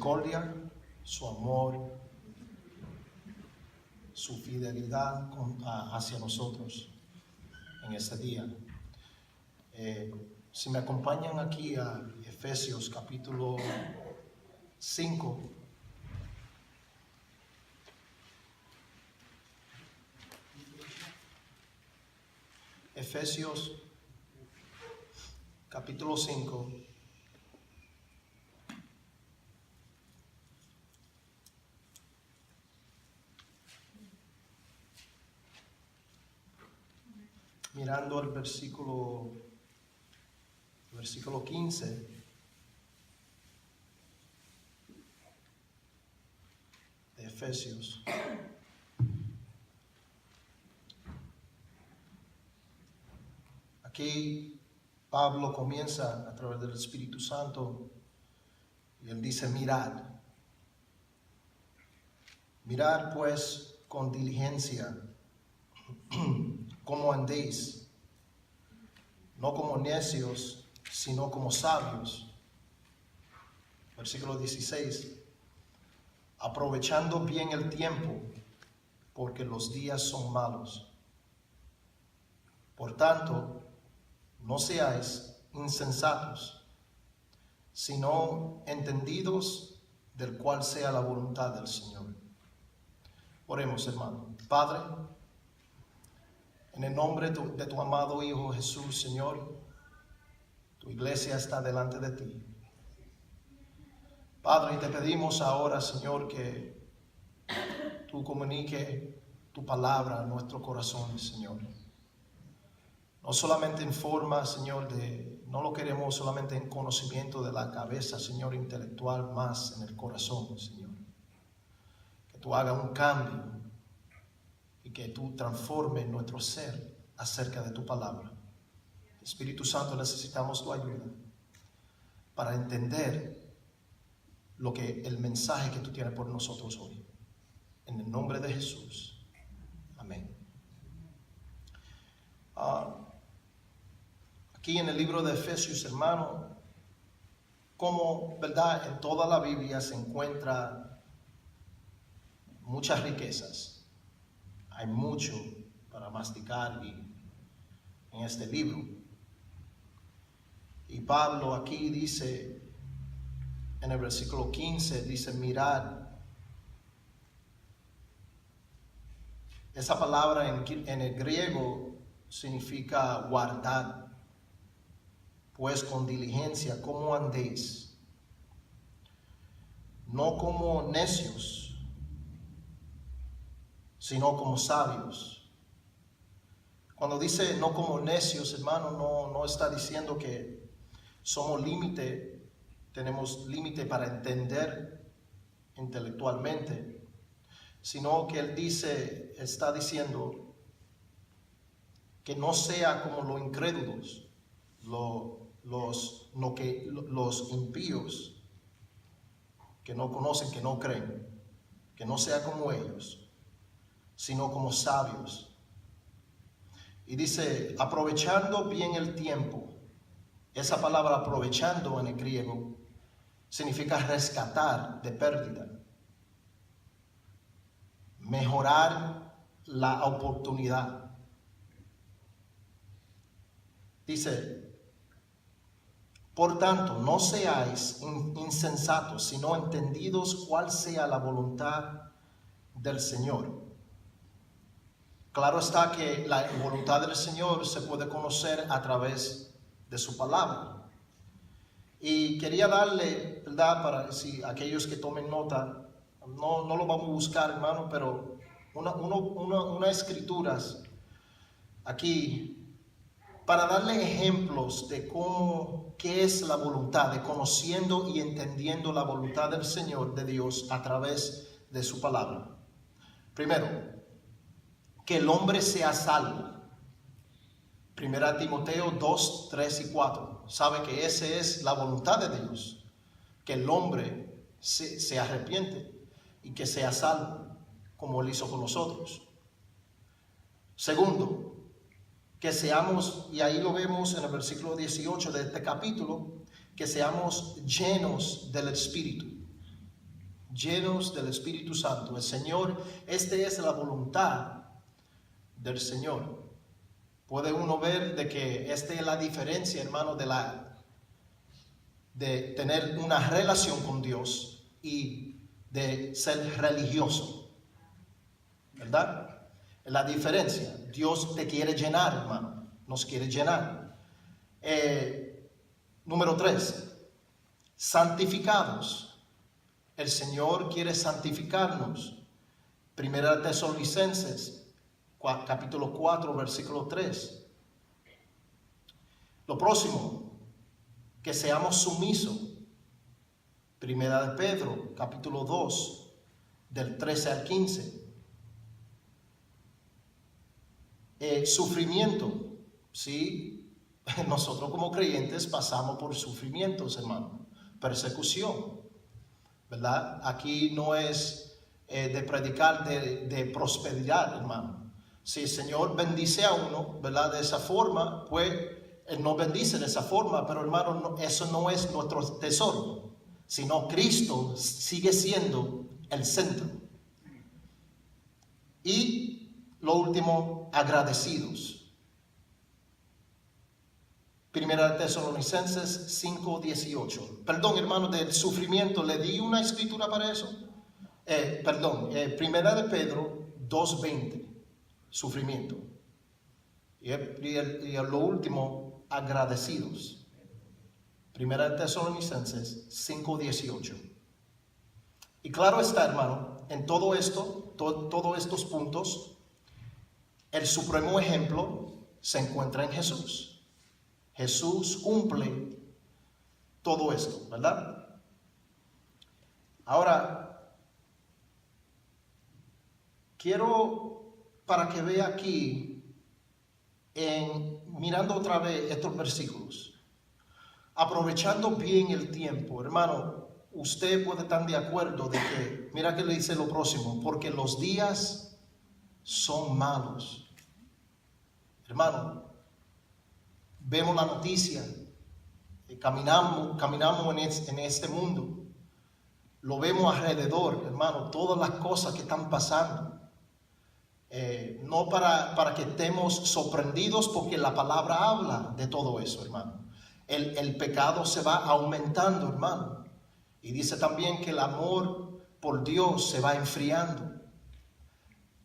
misericordia, su amor, su fidelidad hacia nosotros en este día. Si me acompañan aquí a Efesios capítulo 5. Efesios capítulo 5. Mirando al versículo 15. De Efesios. Aquí Pablo comienza a través del Espíritu Santo y él dice: mirad pues con diligencia cómo andéis, no como necios, sino como sabios. Versículo 16: aprovechando bien el tiempo, porque los días son malos. Por tanto, no seáis insensatos, sino entendidos del cual sea la voluntad del Señor. Oremos, hermano. Padre, en el nombre de tu amado Hijo Jesús, Señor, tu iglesia está delante de ti. Padre, y te pedimos ahora, Señor, que tú comuniques tu palabra a nuestro corazón, Señor. No solamente en forma, Señor, no lo queremos solamente en conocimiento de la cabeza, Señor, intelectual, más en el corazón, Señor. Que tú hagas un cambio y que tú transformes nuestro ser acerca de tu palabra. Espíritu Santo, necesitamos tu ayuda para entender el mensaje que tú tienes por nosotros hoy. En el nombre de Jesús. Amén. Aquí en el libro de Efesios, hermano, como, ¿verdad?, en toda la Biblia se encuentra muchas riquezas. Hay mucho para masticar en este libro. Y Pablo aquí dice, en el versículo 15, dice: mirad. Esa palabra en el griego significa guardar. Pues con diligencia, ¿cómo andéis? No como necios, sino como sabios. Cuando dice no como necios, hermano, no está diciendo que tenemos límite para entender intelectualmente, sino que él está diciendo que no sea como los incrédulos, los impíos, que no conocen, que no creen, que no sea como ellos, sino como sabios. Y dice, aprovechando bien el tiempo. Esa palabra aprovechando en el griego significa rescatar de pérdida, mejorar la oportunidad. Dice: por tanto, no seáis insensatos, sino entendidos cuál sea la voluntad del Señor. Claro está que la voluntad del Señor se puede conocer a través de su palabra. Y quería darle, ¿verdad?, para aquellos que tomen nota, no lo vamos a buscar, hermano, pero unas escrituras aquí para darle ejemplos de qué es la voluntad, de conociendo y entendiendo la voluntad del Señor, de Dios, a través de su palabra. Primero, que el hombre sea salvo. 1 Timoteo 2, 3 y 4. Sabe que esa es la voluntad de Dios, que el hombre se arrepiente y que sea salvo, como él hizo con nosotros. Segundo, que seamos, y ahí lo vemos en el versículo 18 de este capítulo, que seamos llenos del Espíritu. llenos del Espíritu Santo. El Señor, esta es la voluntad del Señor. Puede uno ver de que esta es la diferencia, hermano, de tener una relación con Dios y de ser religioso, ¿verdad? La diferencia. Dios te quiere llenar, hermano, nos quiere llenar. Número 3, santificados. El Señor quiere santificarnos. Primera Tesalonicenses capítulo 4, versículo 3. Lo próximo, que seamos sumisos. Primera de Pedro, capítulo 2, del 13 al 15. Sufrimiento, ¿sí? Nosotros como creyentes pasamos por sufrimientos, hermano. Persecución, ¿verdad? Aquí no es de predicar de prosperidad, hermano. Si el Señor bendice a uno, ¿verdad? De esa forma, pues Él nos bendice de esa forma, pero hermano, eso no es nuestro tesoro, sino Cristo sigue siendo el centro. Y lo último, agradecidos. Primera Tesalonicenses 5:18. Perdón, hermano, del sufrimiento, le di una escritura para eso. Primera de Pedro 2:20. Sufrimiento. Y lo último, agradecidos. Primera de Tesalonicenses 5:18. Y claro está, hermano, en todo esto, todos estos puntos, el supremo ejemplo se encuentra en Jesús. Jesús cumple todo esto, ¿verdad? Ahora, quiero para que vea aquí, mirando otra vez estos versículos, aprovechando bien el tiempo, hermano, usted puede estar de acuerdo de que, mira que le dice lo próximo, porque los días son malos. Hermano, vemos la noticia, caminamos en este mundo, lo vemos alrededor, hermano, todas las cosas que están pasando. No para que estemos sorprendidos, porque la palabra habla de todo eso, hermano. El pecado se va aumentando, hermano. Y dice también que el amor por Dios se va enfriando.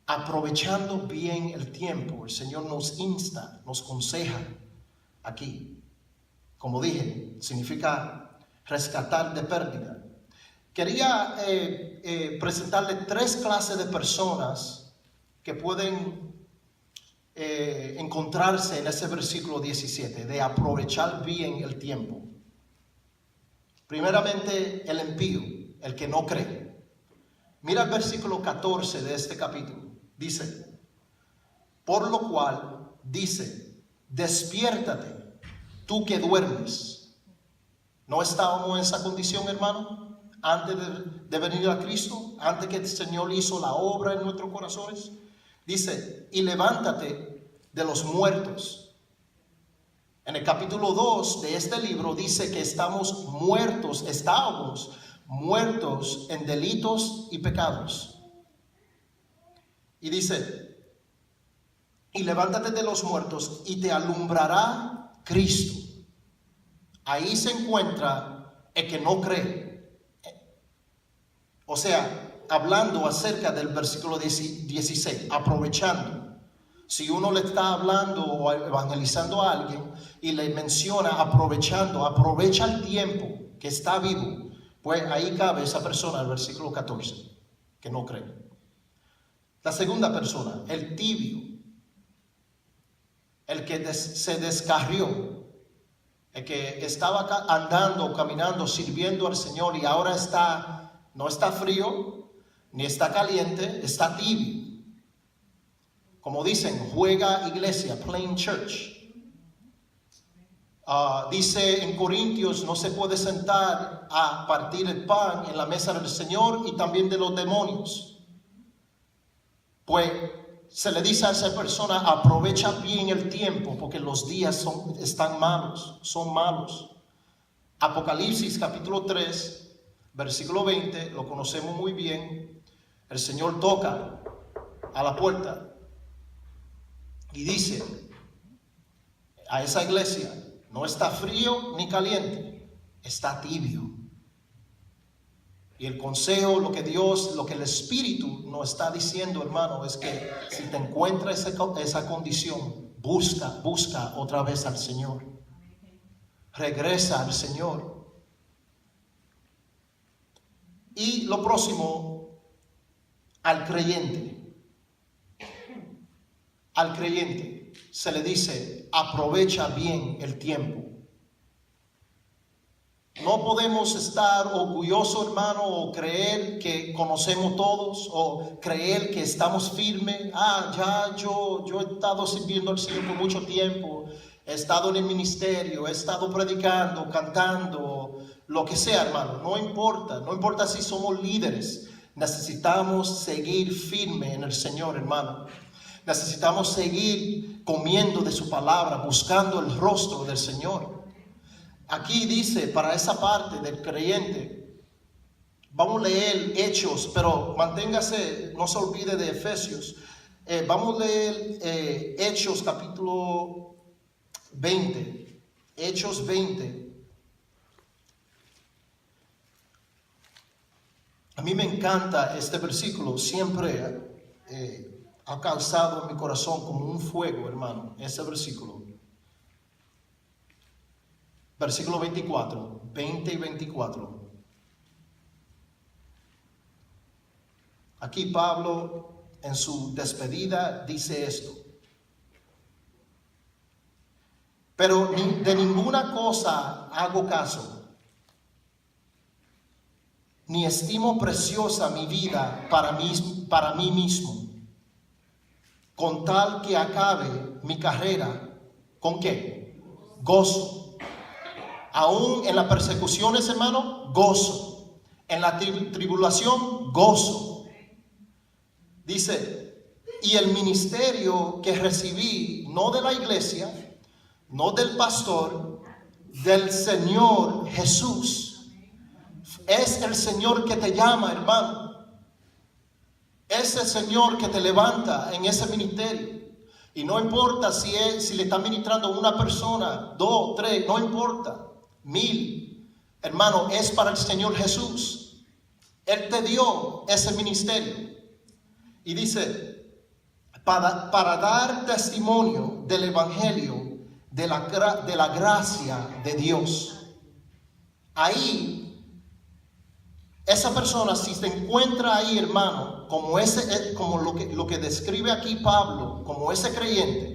Aprovechando bien el tiempo, el Señor nos insta, nos aconseja aquí. Como dije, significa rescatar de pérdida. Quería presentarle 3 clases de personas que pueden encontrarse en ese versículo 17, de aprovechar bien el tiempo. Primeramente, el impío, el que no cree. Mira el versículo 14 de este capítulo. Dice, por lo cual, dice, despiértate, tú que duermes. ¿No estábamos en esa condición, hermano? Antes de venir a Cristo, antes que el Señor hizo la obra en nuestros corazones. Dice, y levántate de los muertos. En el capítulo 2 de este libro dice que estábamos muertos en delitos y pecados. Y dice, y levántate de los muertos y te alumbrará Cristo. Ahí se encuentra el que no cree. O sea, hablando acerca del versículo 16, aprovechando. Si uno le está hablando o evangelizando a alguien y le menciona aprovechando, aprovecha el tiempo que está vivo, pues ahí cabe esa persona, el versículo 14, que no cree. La segunda persona, el tibio, el que se descarrió, el que estaba andando, caminando, sirviendo al Señor y ahora no está frío, ni está caliente, está tibio. Como dicen, juega iglesia, playing church. Dice en Corintios, no se puede sentar a partir el pan en la mesa del Señor y también de los demonios. Pues se le dice a esa persona, aprovecha bien el tiempo, porque los días son malos. Apocalipsis capítulo 3, Versículo 20, lo conocemos muy bien. El Señor toca a la puerta y dice a esa iglesia: no está frío ni caliente, está tibio. Y el consejo, lo que Dios, lo que el Espíritu nos está diciendo, hermano, es que si te encuentras esa condición, busca otra vez al Señor. Regresa al Señor. Y lo próximo, al creyente. Al creyente se le dice: aprovecha bien el tiempo. No podemos estar orgullosos, hermano, o creer que conocemos todos, o creer que estamos firmes. Yo he estado sirviendo al Señor por mucho tiempo, he estado en el ministerio, he estado predicando, cantando, lo que sea, hermano. No importa si somos líderes. Necesitamos seguir firme en el Señor, hermano. Necesitamos seguir comiendo de su palabra, buscando el rostro del Señor. Aquí dice, para esa parte del creyente, vamos a leer Hechos, pero manténgase, no se olvide de Efesios. Vamos a leer Hechos capítulo 20. Hechos 20. A mí me encanta este versículo, siempre ha causado en mi corazón como un fuego, hermano, ese versículo. Versículo 24, 20 y 24. Aquí Pablo, en su despedida, dice esto: pero de ninguna cosa hago caso, ni estimo preciosa mi vida para mí mismo, con tal que acabe mi carrera. ¿Con qué? Gozo. Aún en las persecuciones, hermano, gozo. En la tribulación, gozo. Dice: y el ministerio que recibí, no de la iglesia, no del pastor, del Señor Jesús. Es el Señor que te llama, hermano. Es el Señor que te levanta en ese ministerio. Y no importa si le está ministrando a una persona, 2, 3, no importa. 1000, hermano, es para el Señor Jesús. Él te dio ese ministerio. Y dice: para dar testimonio del evangelio de la gracia de Dios. Ahí, esa persona, si se encuentra ahí, hermano, como lo que describe aquí Pablo, como ese creyente,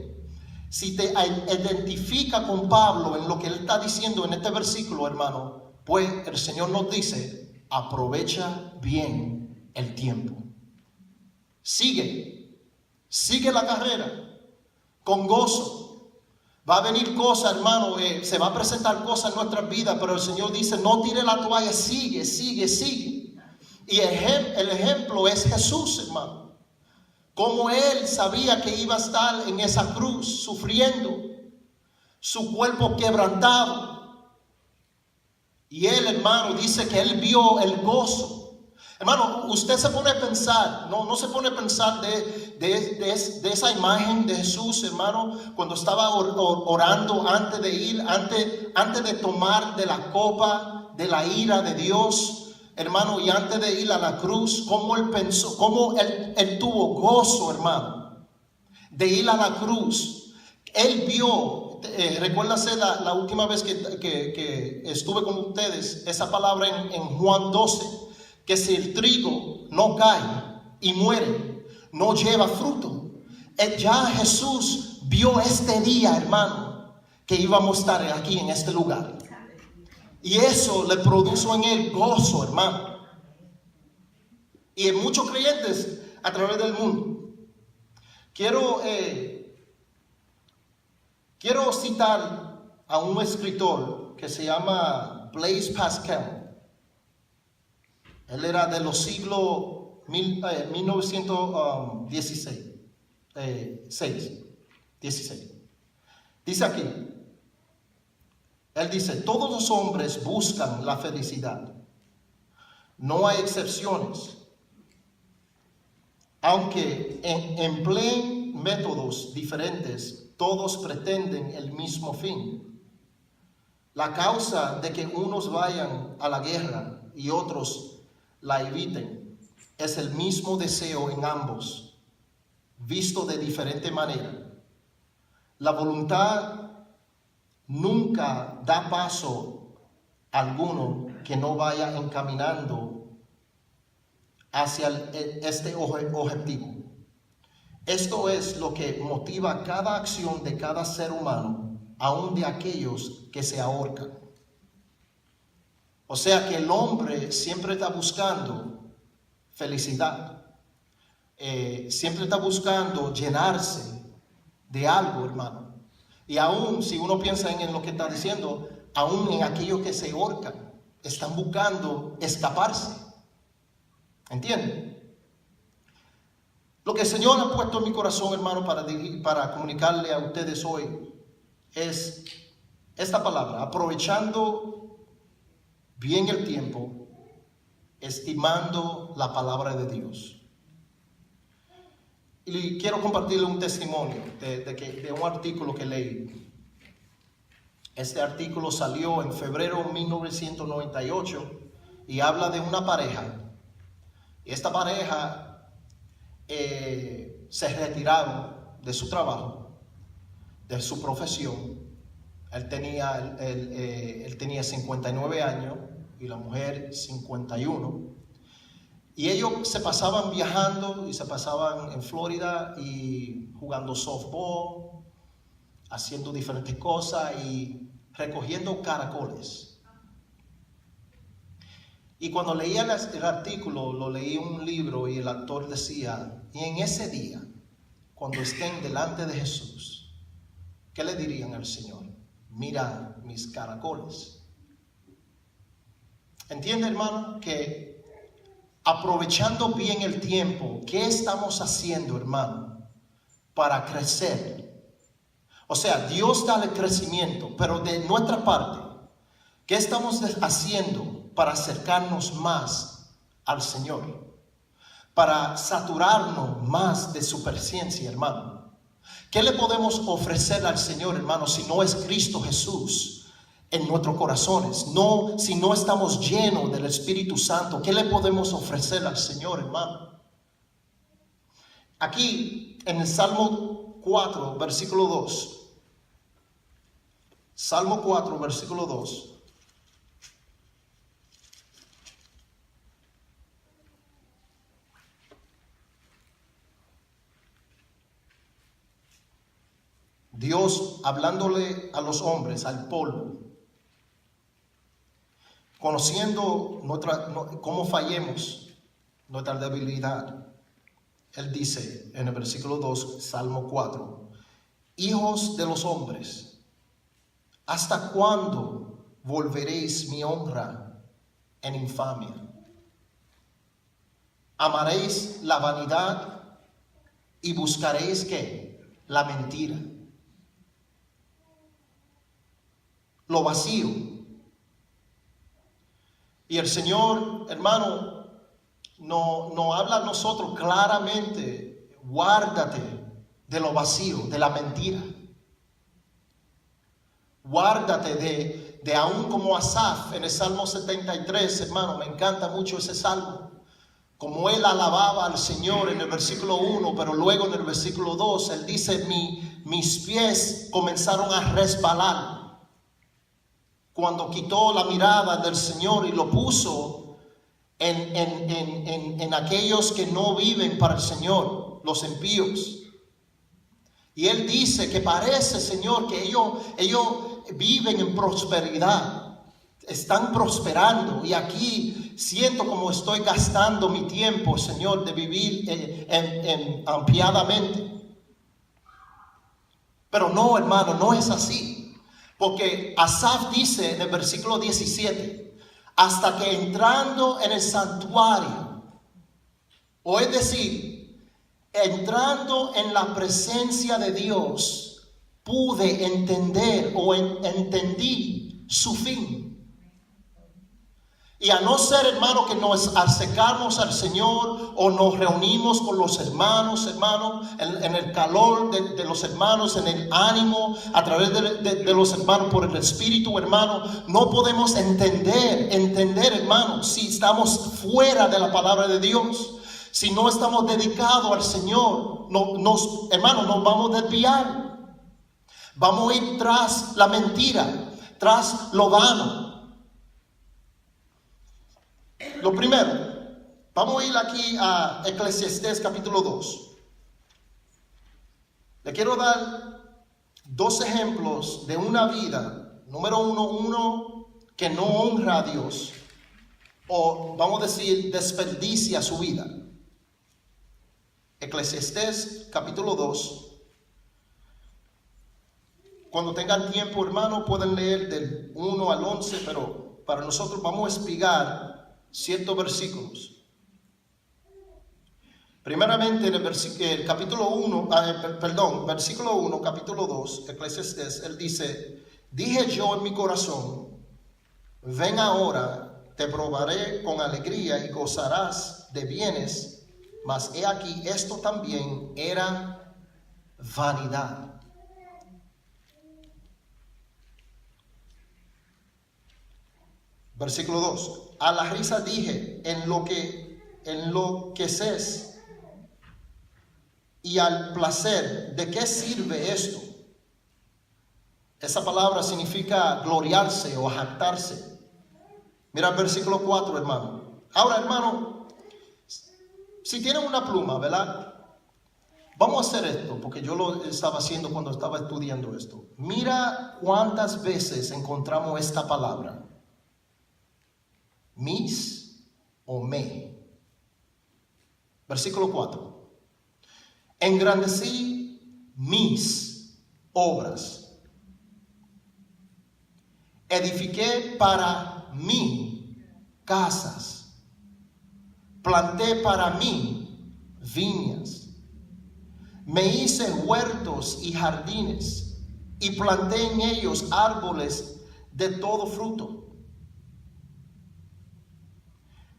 si te identifica con Pablo en lo que él está diciendo en este versículo, hermano, pues el Señor nos dice: aprovecha bien el tiempo. Sigue la carrera con gozo. Va a venir cosas, hermano, se va a presentar cosas en nuestras vidas, pero el Señor dice: no tire la toalla, sigue. Y el ejemplo es Jesús, hermano. Como Él sabía que iba a estar en esa cruz sufriendo, su cuerpo quebrantado. Y Él, hermano, dice que Él vio el gozo. Hermano, usted se pone a pensar, no se pone a pensar de esa imagen de Jesús, hermano, cuando estaba orando antes de tomar de la copa de la ira de Dios. Hermano, y antes de ir a la cruz, cómo él pensó, cómo él tuvo gozo, hermano, de ir a la cruz. Él vio, recuérdase la última vez que estuve con ustedes, esa palabra en Juan 12, que si el trigo no cae y muere, no lleva fruto. Ya Jesús vio este día, hermano, que íbamos a estar aquí en este lugar. Y eso le produjo en él gozo, hermano. Y en muchos creyentes a través del mundo. Quiero citar a un escritor que se llama Blaise Pascal. Él era de los siglos 1916. 16. Dice aquí. Él dice: todos los hombres buscan la felicidad, No hay excepciones. Aunque empleen métodos diferentes, todos pretenden el mismo fin. La causa de que unos vayan a la guerra y otros la eviten es el mismo deseo en ambos, visto de diferente manera. La voluntad nunca da paso alguno que no vaya encaminando hacia este objetivo. Esto es lo que motiva cada acción de cada ser humano, aun de aquellos que se ahorcan. O sea que el hombre siempre está buscando felicidad, siempre está buscando llenarse de algo, hermano. Y aún si uno piensa en lo que está diciendo, aún en aquellos que se ahorcan, están buscando escaparse. ¿Entienden? Lo que el Señor ha puesto en mi corazón, hermano, para comunicarle a ustedes hoy es esta palabra: aprovechando bien el tiempo, estimando la palabra de Dios. Y quiero compartirle un testimonio de un artículo que leí. Este artículo salió en febrero de 1998 y habla de una pareja. Y esta pareja se retiraron de su trabajo, de su profesión. Él tenía 59 años y la mujer 51. Y ellos se pasaban viajando y se pasaban en Florida y jugando softball, haciendo diferentes cosas y recogiendo caracoles. Y cuando leía el artículo, lo leí en un libro y el autor decía: y en ese día, cuando estén delante de Jesús, ¿qué le dirían al Señor? Mira mis caracoles. ¿Entiende, hermano? Que aprovechando bien el tiempo, ¿qué estamos haciendo, hermano, para crecer? O sea, Dios da el crecimiento, pero de nuestra parte, ¿qué estamos haciendo para acercarnos más al Señor? Para saturarnos más de su presencia, hermano. ¿Qué le podemos ofrecer al Señor, hermano, si no es Cristo Jesús en nuestros corazones? No, si no estamos llenos del Espíritu Santo, ¿qué le podemos ofrecer al Señor, hermano? Aquí en el Salmo 4, versículo 2. Salmo 4, versículo 2. Dios hablándole a los hombres, al polvo, conociendo cómo fallemos, nuestra debilidad. Él dice en el versículo 2, Salmo 4, hijos de los hombres, ¿hasta cuándo volveréis mi honra en infamia? ¿Amaréis la vanidad y buscaréis qué? La mentira. Lo vacío. Y el Señor, hermano, no habla a nosotros claramente: guárdate de lo vacío, de la mentira. Guárdate de aún como Asaf en el Salmo 73, hermano, me encanta mucho ese salmo. Como él alababa al Señor en el versículo 1, pero luego en el versículo 2, él dice: mis pies comenzaron a resbalar cuando quitó la mirada del Señor y lo puso en aquellos que no viven para el Señor, los impíos. Y él dice que parece, Señor, que ellos viven en prosperidad, están prosperando, y aquí siento como estoy gastando mi tiempo, Señor, de vivir ampliadamente. Pero no, hermano, no es así. Porque Asaf dice en el versículo 17, hasta que entrando en el santuario, o es decir, entrando en la presencia de Dios, pude entender o entendí su fin. Y a no ser, hermano, que nos acercamos al Señor o nos reunimos con los hermanos, en el calor de los hermanos, en el ánimo, a través de los hermanos, por el Espíritu, hermano, no podemos entender, hermano, si estamos fuera de la palabra de Dios. Si no estamos dedicados al Señor, hermano, nos vamos a desviar. Vamos a ir tras la mentira, tras lo vano. Lo primero, vamos a ir aquí a Eclesiastés capítulo 2. Le quiero dar 2 ejemplos de una vida. Número uno que no honra a Dios, o vamos a decir, desperdicia su vida. Eclesiastés capítulo 2. Cuando tengan tiempo, hermano, pueden leer del 1 al 11, pero para nosotros vamos a explicar ciertos versículos. Primeramente en el capítulo 1, versículo 1, capítulo 2, Eclesiastés, él dice: dije yo en mi corazón, ven ahora, te probaré con alegría y gozarás de bienes, mas he aquí, esto también era vanidad. Versículo 2. A la risa dije, enloqueces, y al placer, ¿de qué sirve esto? Esa palabra significa gloriarse o jactarse. Mira el versículo 4, hermano. Ahora, hermano, si tienen una pluma, ¿verdad? Vamos a hacer esto, porque yo lo estaba haciendo cuando estaba estudiando esto. Mira cuántas veces encontramos esta palabra. Mis o me. Versículo 4. Engrandecí mis obras. Edifiqué para mí casas. Planté para mí viñas. Me hice huertos y jardines y planté en ellos árboles de todo fruto.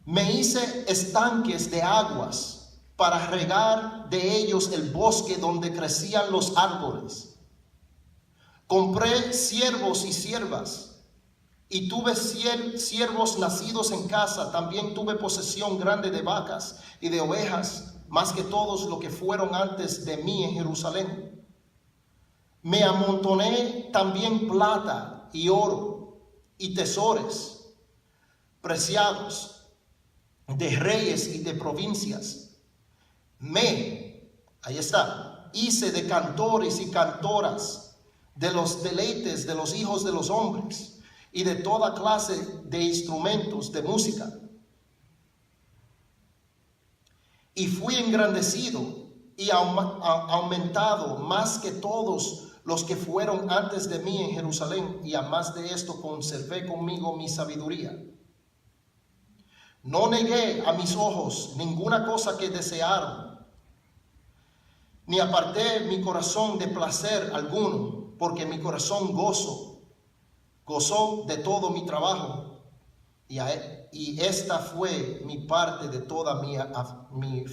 Me hice estanques de aguas para regar de ellos el bosque donde crecían los árboles. Compré siervos y siervas y tuve siervos nacidos en casa. También tuve posesión grande de vacas y de ovejas, más que todos los que fueron antes de mí en Jerusalén. Me amontoné también plata y oro y tesoros preciados de reyes y de provincias. Ahí está, hice de cantores y cantoras, de los deleites de los hijos de los hombres y de toda clase de instrumentos de música. Y fui engrandecido y aumentado más que todos los que fueron antes de mí en Jerusalén, y a más de esto conservé conmigo mi sabiduría. No negué a mis ojos ninguna cosa que desearon, ni aparté mi corazón de placer alguno, porque mi corazón gozó de todo mi trabajo, y esta fue mi parte de toda mi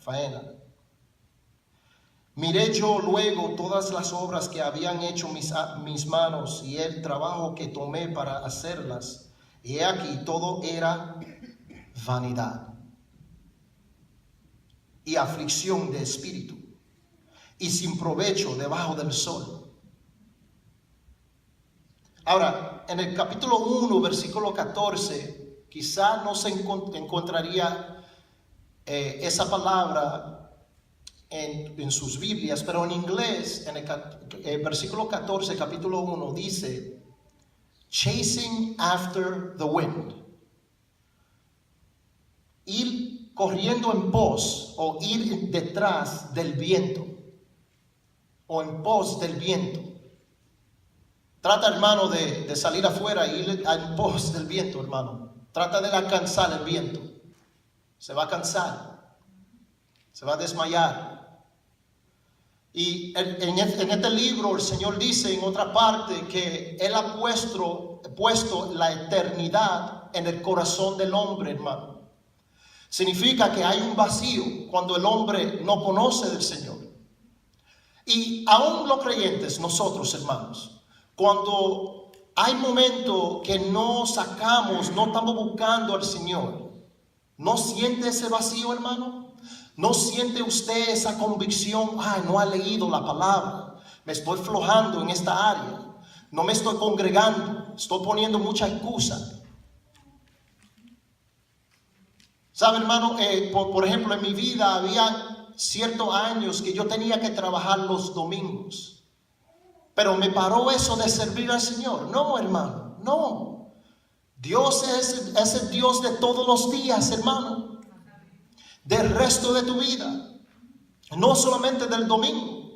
faena. Miré yo luego todas las obras que habían hecho mis manos y el trabajo que tomé para hacerlas, y he aquí todo era vanidad y aflicción de espíritu, y sin provecho debajo del sol. Ahora, en el capítulo 1, versículo 14, quizá no se encontraría esa palabra en sus Biblias, pero en inglés, en el versículo 14, capítulo 1, dice: chasing after the wind. Ir corriendo en pos, o ir detrás del viento, o en pos del viento. Trata, hermano, de salir afuera e ir en pos del viento, hermano. Trata de alcanzar el viento. Se va a cansar, se va a desmayar. Y en este libro el Señor dice en otra parte que Él ha puesto la eternidad en el corazón del hombre, hermano. Significa que hay un vacío cuando el hombre no conoce del Señor. Y aún los creyentes, nosotros, hermanos, cuando hay momentos que no sacamos, no estamos buscando al Señor, ¿no siente ese vacío, hermano? ¿No siente usted esa convicción? Ay, no ha leído la palabra, me estoy flojando en esta área, no me estoy congregando, estoy poniendo mucha excusa. ¿Sabe, hermano? Por ejemplo, en mi vida había ciertos años que yo tenía que trabajar los domingos. Pero me paró eso de servir al Señor. No, hermano, no. Dios es el Dios de todos los días, hermano. Del resto de tu vida. No solamente del domingo.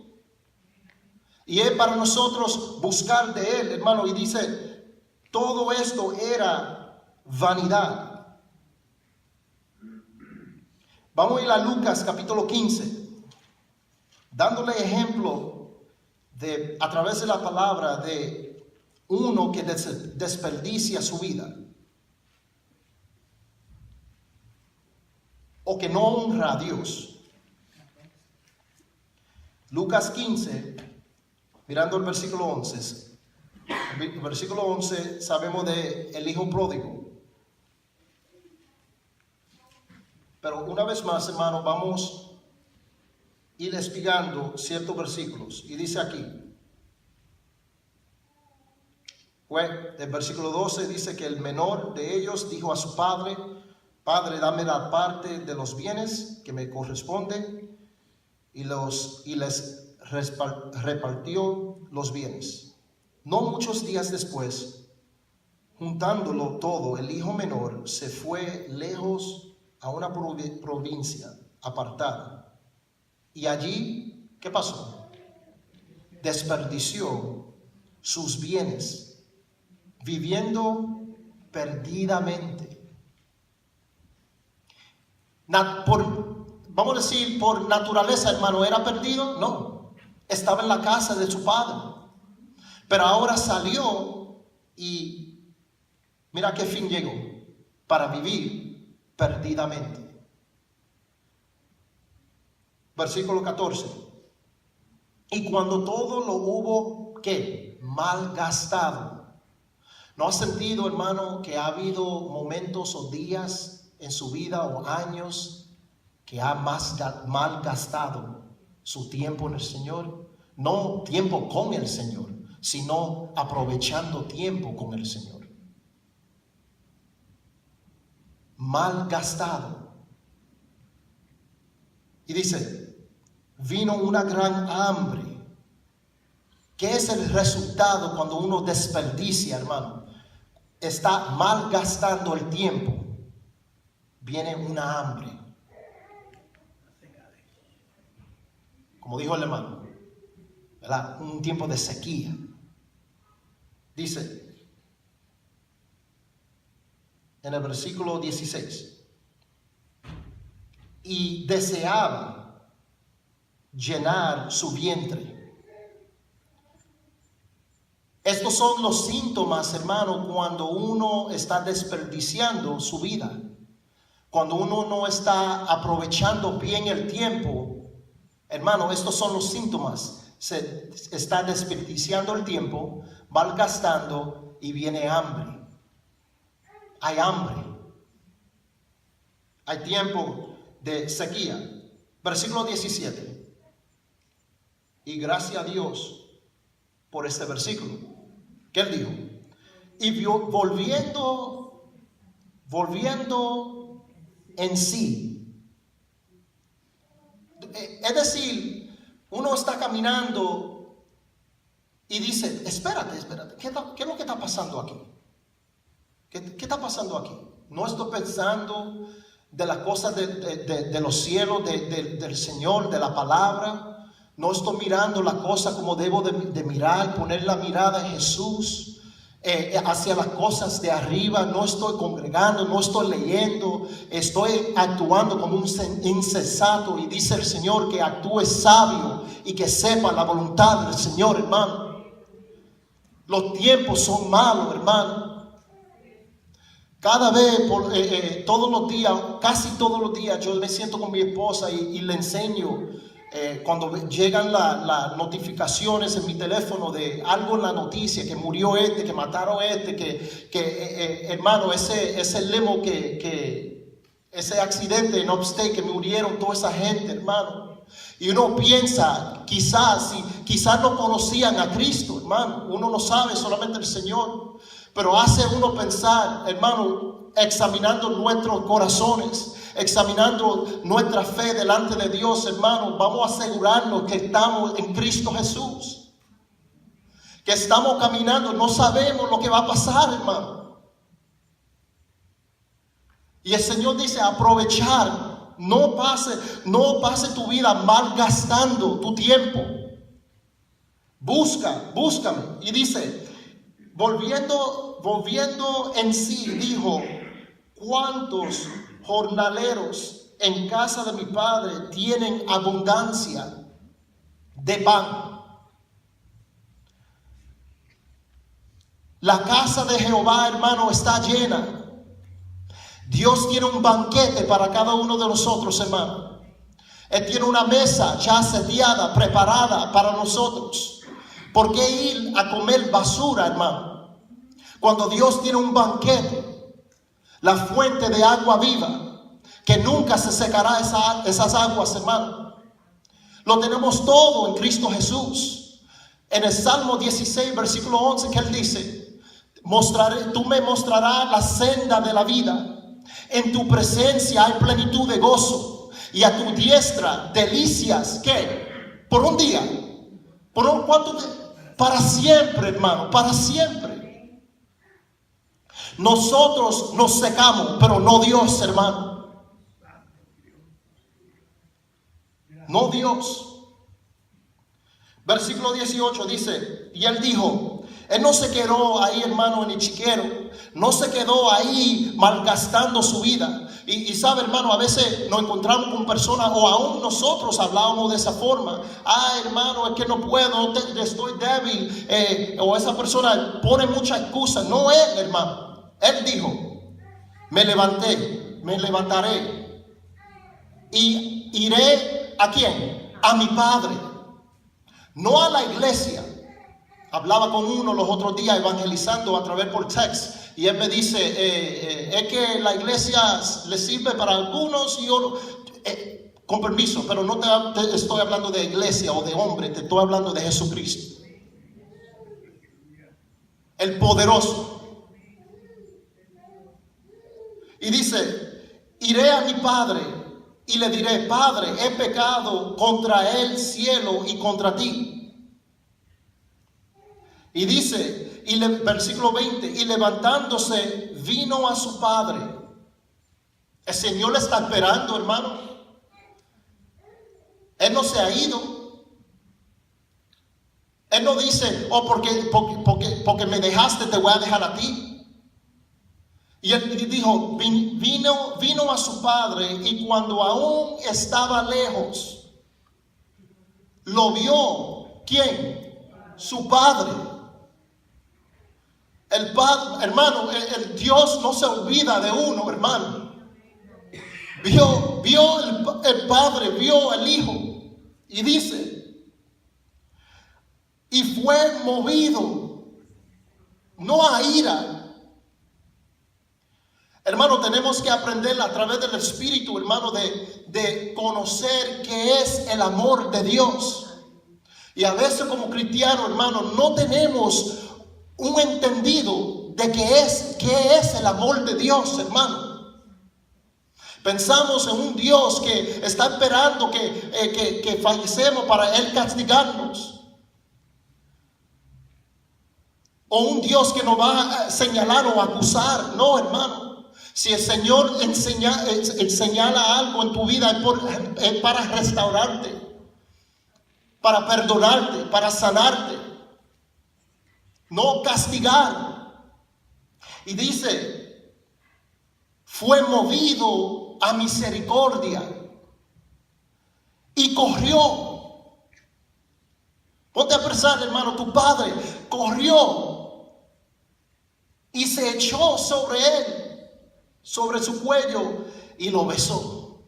Y es para nosotros buscar de Él, hermano. Y dice, todo esto era vanidad. Vamos a ir a Lucas capítulo 15, dándole ejemplo a través de la palabra de uno que desperdicia su vida o que no honra a Dios. Lucas 15, mirando el versículo 11. El versículo 11 sabemos de el hijo pródigo. Pero una vez más, hermano, vamos a ir explicando ciertos versículos. Y dice aquí, el versículo 12 dice que el menor de ellos dijo a su padre, Padre, dame la parte de los bienes que me corresponden, y les repartió los bienes. No muchos días después, juntándolo todo, el hijo menor se fue lejos a una provincia apartada. Y allí, ¿qué pasó? Desperdició sus bienes, viviendo perdidamente. Vamos a decir, por naturaleza, hermano, ¿era perdido? No. Estaba en la casa de su padre. Pero ahora salió y mira a qué fin llegó. Para vivir perdidamente. Versículo 14. Y cuando todo lo hubo, ¿qué? Malgastado. ¿No ha sentido, hermano, que ha habido momentos o días en su vida o años que ha malgastado su tiempo en el Señor? No tiempo con el Señor, sino aprovechando tiempo con el Señor. Malgastado. Y dice, vino una gran hambre. ¿Qué es el resultado cuando uno desperdicia, hermano? Está malgastando el tiempo. Viene una hambre. Como dijo el hermano, ¿verdad? Un tiempo de sequía. Dice en el versículo 16, y deseaba llenar su vientre. Estos son los síntomas, hermano, cuando uno está desperdiciando su vida, cuando uno no está aprovechando bien el tiempo. Hermano, estos son los síntomas. Se está desperdiciando el tiempo, malgastando y viene hambre. Hay hambre. Hay tiempo de sequía. Versículo 17. Y gracias a Dios por este versículo. ¿Qué él dijo? Y volviendo en sí. Es decir, uno está caminando y dice, espérate, ¿qué es lo que está pasando aquí? ¿Qué está pasando aquí? No estoy pensando de las cosas de los cielos, del Señor, de la palabra. No estoy mirando la cosa como debo de mirar, poner la mirada en Jesús, hacia las cosas de arriba. No estoy congregando, no estoy leyendo, estoy actuando como un insensato. Y dice el Señor que actúe sabio y que sepa la voluntad del Señor, hermano. Los tiempos son malos, hermano. Cada vez, todos los días, casi todos los días, yo me siento con mi esposa y le enseño cuando llegan las notificaciones en mi teléfono de algo en la noticia, que murió este, que mataron este, hermano, ese lemo ese accidente en Upstate, que murieron toda esa gente, hermano. Y uno piensa, quizás no conocían a Cristo, hermano. Uno no sabe, solamente el Señor. Pero hace uno pensar, hermano, examinando nuestros corazones, examinando nuestra fe delante de Dios, hermano, vamos a asegurarnos que estamos en Cristo Jesús. Que estamos caminando, no sabemos lo que va a pasar, hermano. Y el Señor dice, aprovechar, no pase tu vida malgastando tu tiempo. Búscame. Y dice, volviendo en sí, dijo, ¿cuántos jornaleros en casa de mi padre tienen abundancia de pan? La casa de Jehová, hermano, está llena. Dios tiene un banquete para cada uno de nosotros, hermano. Él tiene una mesa ya sediada, preparada para nosotros. ¿Por qué ir a comer basura, hermano? Cuando Dios tiene un banquete, la fuente de agua viva, que nunca se secará esas aguas, hermano. Lo tenemos todo en Cristo Jesús. En el Salmo 16, versículo 11, que Él dice, tú me mostrarás la senda de la vida. En tu presencia hay plenitud de gozo, y a tu diestra delicias, ¿qué? Por un día. ¿Por un cuánto? Para siempre, hermano, para siempre. Nosotros nos secamos, pero no Dios, hermano. No Dios. Versículo 18 dice, y Él dijo, Él no se quedó ahí, hermano, en el chiquero. No se quedó ahí malgastando su vida. Y sabe, hermano, a veces nos encontramos con personas, o aún nosotros hablábamos de esa forma. Hermano, es que no puedo, estoy débil. O esa persona pone muchas excusas. No es, hermano. Él dijo, me levantaré. Y iré, ¿a quién? A mi Padre. No a la iglesia. Hablaba con uno los otros días evangelizando a través por text. Y él me dice, es que la iglesia le sirve para algunos y yo, con permiso, pero no te estoy hablando de iglesia o de hombre, te estoy hablando de Jesucristo. El poderoso. Y dice, iré a mi Padre y le diré, Padre, he pecado contra el cielo y contra ti. Y dice, versículo 20, y levantándose vino a su padre. El Señor le está esperando, hermano. Él no se ha ido. Él no dice, porque me dejaste, te voy a dejar a ti. Y él dijo, vino a su padre, y cuando aún estaba lejos, lo vio. ¿Quién? Su padre. El Padre, hermano, el Dios no se olvida de uno, hermano. Vio el Padre, vio el Hijo. Y dice, y fue movido, no a ira. Hermano, tenemos que aprender a través del Espíritu, hermano, de conocer qué es el amor de Dios. Y a veces como cristianos, hermano, no tenemos un entendido de qué es el amor de Dios, hermano. Pensamos en un Dios que está esperando que fallecemos para Él castigarnos. O un Dios que nos va a señalar o acusar. No, hermano. Si el Señor señala algo en tu vida, es para restaurarte, para perdonarte, para sanarte. No castigar. Y dice, fue movido a misericordia y corrió. Ponte a pensar, hermano, tu padre corrió y se echó sobre él sobre su cuello y lo besó.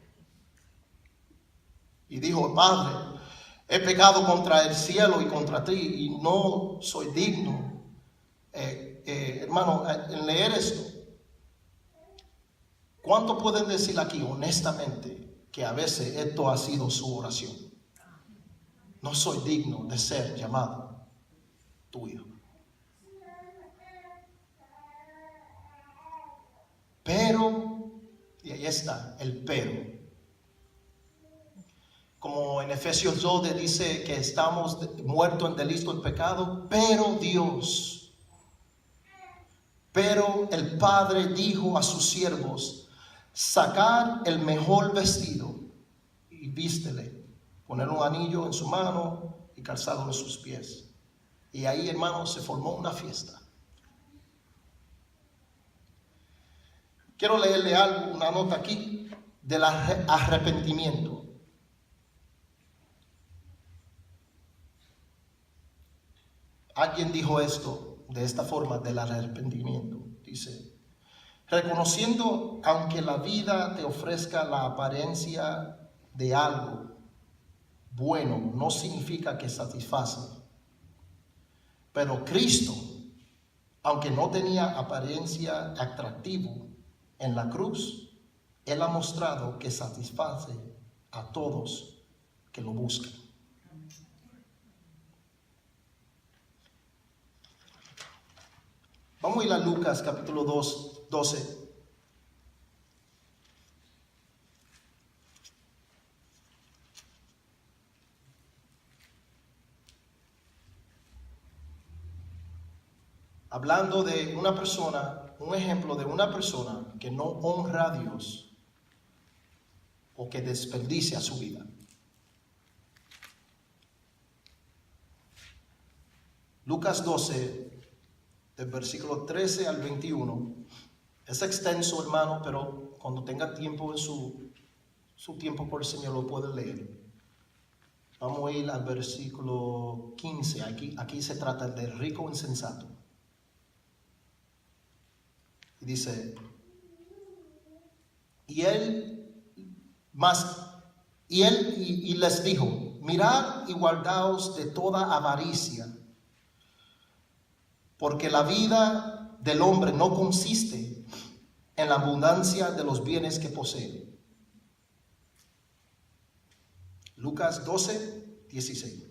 Y dijo: Padre, he pecado contra el cielo y contra ti y no soy digno. Hermano, en leer esto, ¿cuánto pueden decir aquí honestamente que a veces esto ha sido su oración? No soy digno de ser llamado tu hijo. Pero, y ahí está el pero. Como en Efesios 2 dice que estamos muertos en delito en pecado, pero el Padre dijo a sus siervos: sacar el mejor vestido y vístele, poner un anillo en su mano y calzado en sus pies. Y ahí, hermanos, se formó una fiesta. Quiero leerle algo, una nota aquí del arrepentimiento. Alguien dijo esto de esta forma del arrepentimiento. Dice: reconociendo, aunque la vida te ofrezca la apariencia de algo bueno, no significa que satisface. Pero Cristo, aunque no tenía apariencia atractiva en la cruz, Él ha mostrado que satisface a todos que lo buscan. Vamos a ir a Lucas capítulo 12. Hablando de una persona, un ejemplo de una persona que no honra a Dios o que desperdicia su vida. Lucas 12, del versículo 13 al 21. Es extenso, hermano, pero cuando tenga tiempo en su tiempo por el Señor lo puede leer. Vamos a ir al versículo 15. Aquí se trata del rico insensato. Y dice: y les dijo: mirad y guardaos de toda avaricia, porque la vida del hombre no consiste en la abundancia de los bienes que posee. Lucas 12, 16.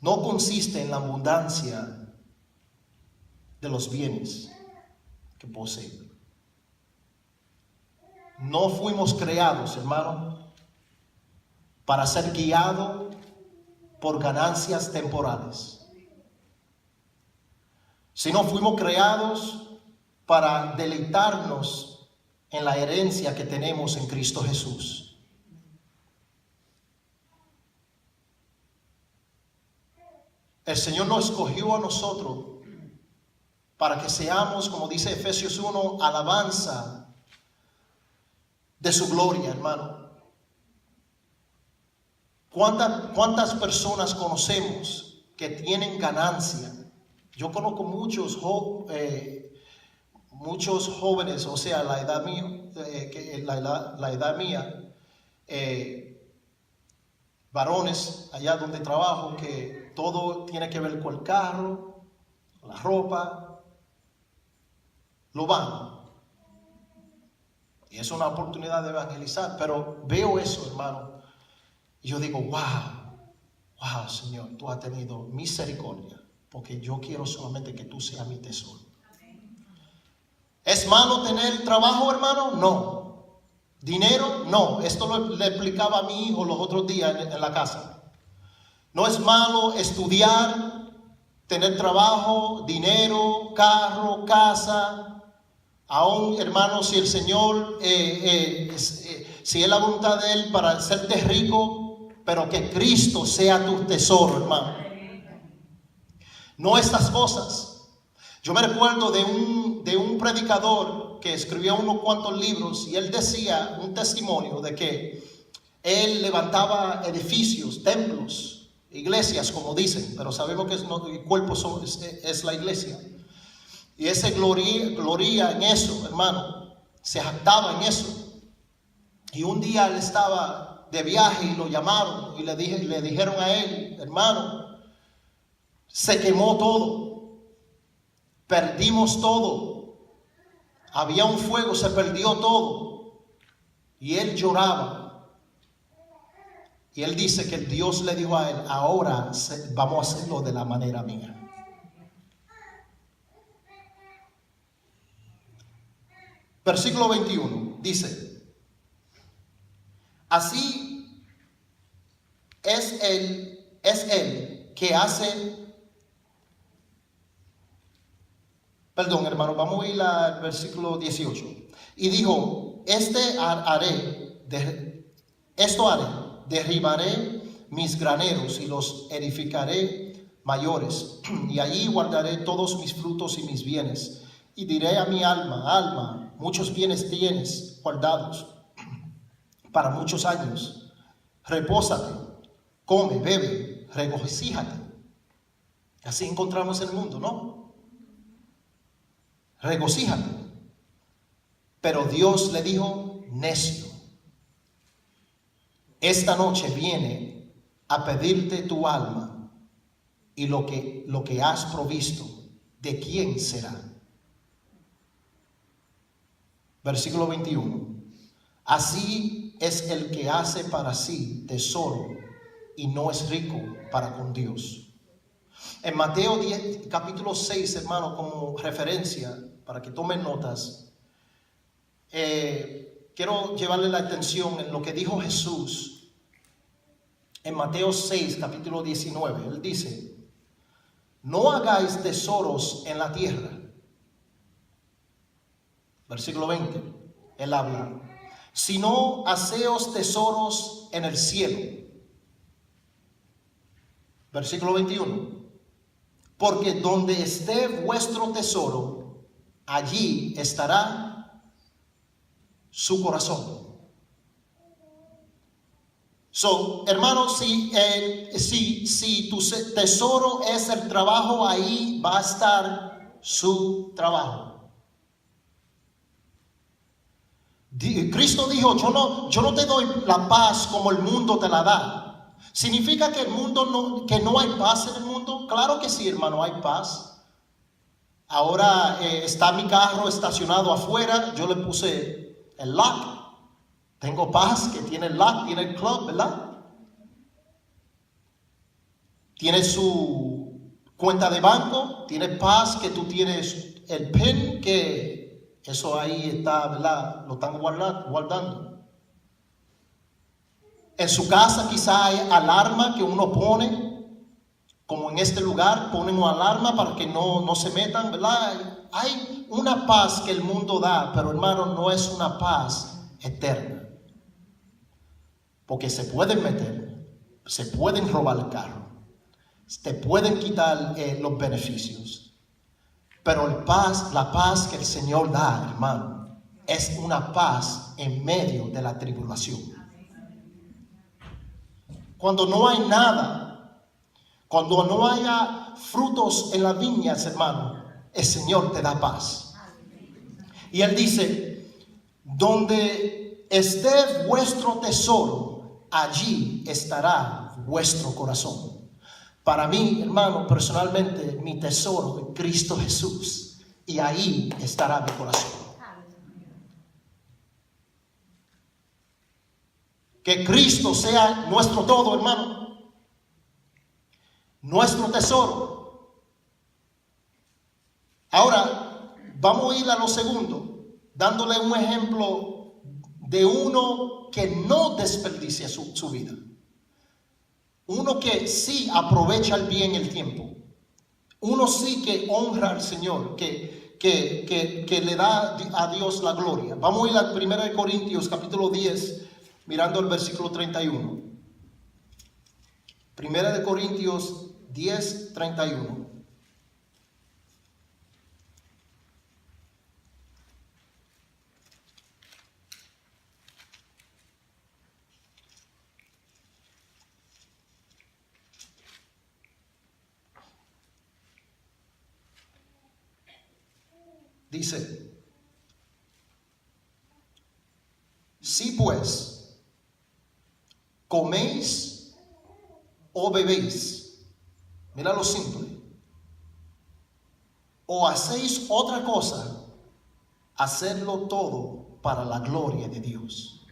No consiste en la abundancia de los bienes que posee. No fuimos creados, hermano, para ser guiados por ganancias temporales, sino fuimos creados para deleitarnos en la herencia que tenemos en Cristo Jesús. El Señor nos escogió a nosotros para que seamos, como dice Efesios 1, alabanza de su gloria, hermano. ¿Cuántas personas conocemos que tienen ganancia? Yo conozco muchos jóvenes, o sea, la edad mía, varones allá donde trabajo, que todo tiene que ver con el carro, la ropa, lo van. Y es una oportunidad de evangelizar, pero veo eso, hermano, y yo digo: wow, Señor, tú has tenido misericordia, porque yo quiero solamente que tú seas mi tesoro. ¿Es malo tener trabajo, hermano? No. ¿Dinero? No. Esto le explicaba a mi hijo los otros días en la casa. No es malo estudiar, tener trabajo, dinero, carro, casa. Aún, hermano, si el Señor, si es la voluntad de Él para hacerte rico, pero que Cristo sea tu tesoro, hermano. No estas cosas. Yo me recuerdo de un predicador que escribió unos cuantos libros, y él decía un testimonio de que él levantaba edificios, templos, iglesias, como dicen, pero sabemos que el cuerpo es la iglesia. Y ese gloria en eso, hermano, se jactaba en eso. Y un día él estaba de viaje y lo llamaron y le dijeron a él: hermano, se quemó todo, perdimos todo, había un fuego, se perdió todo. Y él lloraba. Y él dice que Dios le dijo a él: ahora vamos a hacerlo de la manera mía. Versículo 21 dice: así es él que hace. Perdón, hermano, vamos a ir al versículo 18. Y dijo: esto haré, derribaré mis graneros y los edificaré mayores, y allí guardaré todos mis frutos y mis bienes. Y diré a mi alma: alma, muchos bienes tienes guardados para muchos años. Repósate, come, bebe, regocíjate. Así encontramos el mundo, ¿no? Regocíjate. Pero Dios le dijo: necio, esta noche viene a pedirte tu alma, y lo que has provisto, ¿de quién será? Versículo 21. Así es el que hace para sí tesoro y no es rico para con Dios. En Mateo 10, capítulo 6, hermano, como referencia, para que tomen notas, quiero llevarle la atención en lo que dijo Jesús en Mateo 6, capítulo 19. Él dice: no hagáis tesoros en la tierra. Versículo 20, él habla: sino haceos tesoros en el cielo. Versículo 21, porque donde esté vuestro tesoro, allí estará su corazón. Hermano, si tu tesoro es el trabajo, ahí va a estar su trabajo. Cristo dijo: yo no te doy la paz como el mundo te la da. ¿Significa que que no hay paz en el mundo? Claro que sí, hermano, hay paz. Ahora está mi carro estacionado afuera, yo le puse el lock. Tengo paz, que tiene el lock, tiene el club, ¿verdad? Tiene su cuenta de banco, tiene paz, que tú tienes el PIN, que eso ahí está, ¿verdad? Lo están guardando. En su casa quizá hay alarma que uno pone, como en este lugar ponen una alarma para que no se metan, ¿verdad? Hay una paz que el mundo da, pero hermano, no es una paz eterna. Porque se pueden meter, se pueden robar el carro, te pueden quitar los beneficios. Pero la paz que el Señor da, hermano, es una paz en medio de la tribulación. Cuando no hay nada, cuando no haya frutos en las viñas, hermano, el Señor te da paz. Y Él dice: donde esté vuestro tesoro, allí estará vuestro corazón. Para mí, hermano, personalmente, mi tesoro es Cristo Jesús, y ahí estará mi corazón. Que Cristo sea nuestro todo, hermano, nuestro tesoro. Ahora, vamos a ir a lo segundo, dándole un ejemplo de uno que no desperdicia su vida. Uno que sí aprovecha bien el tiempo. Uno sí que honra al Señor, que le da a Dios la gloria. Vamos a ir a 1 Corintios capítulo 10, mirando el versículo 31. 1 Corintios 10, 31. Dice, si pues coméis o bebéis, mira lo simple, o hacéis otra cosa, hacedlo todo para la gloria de Dios.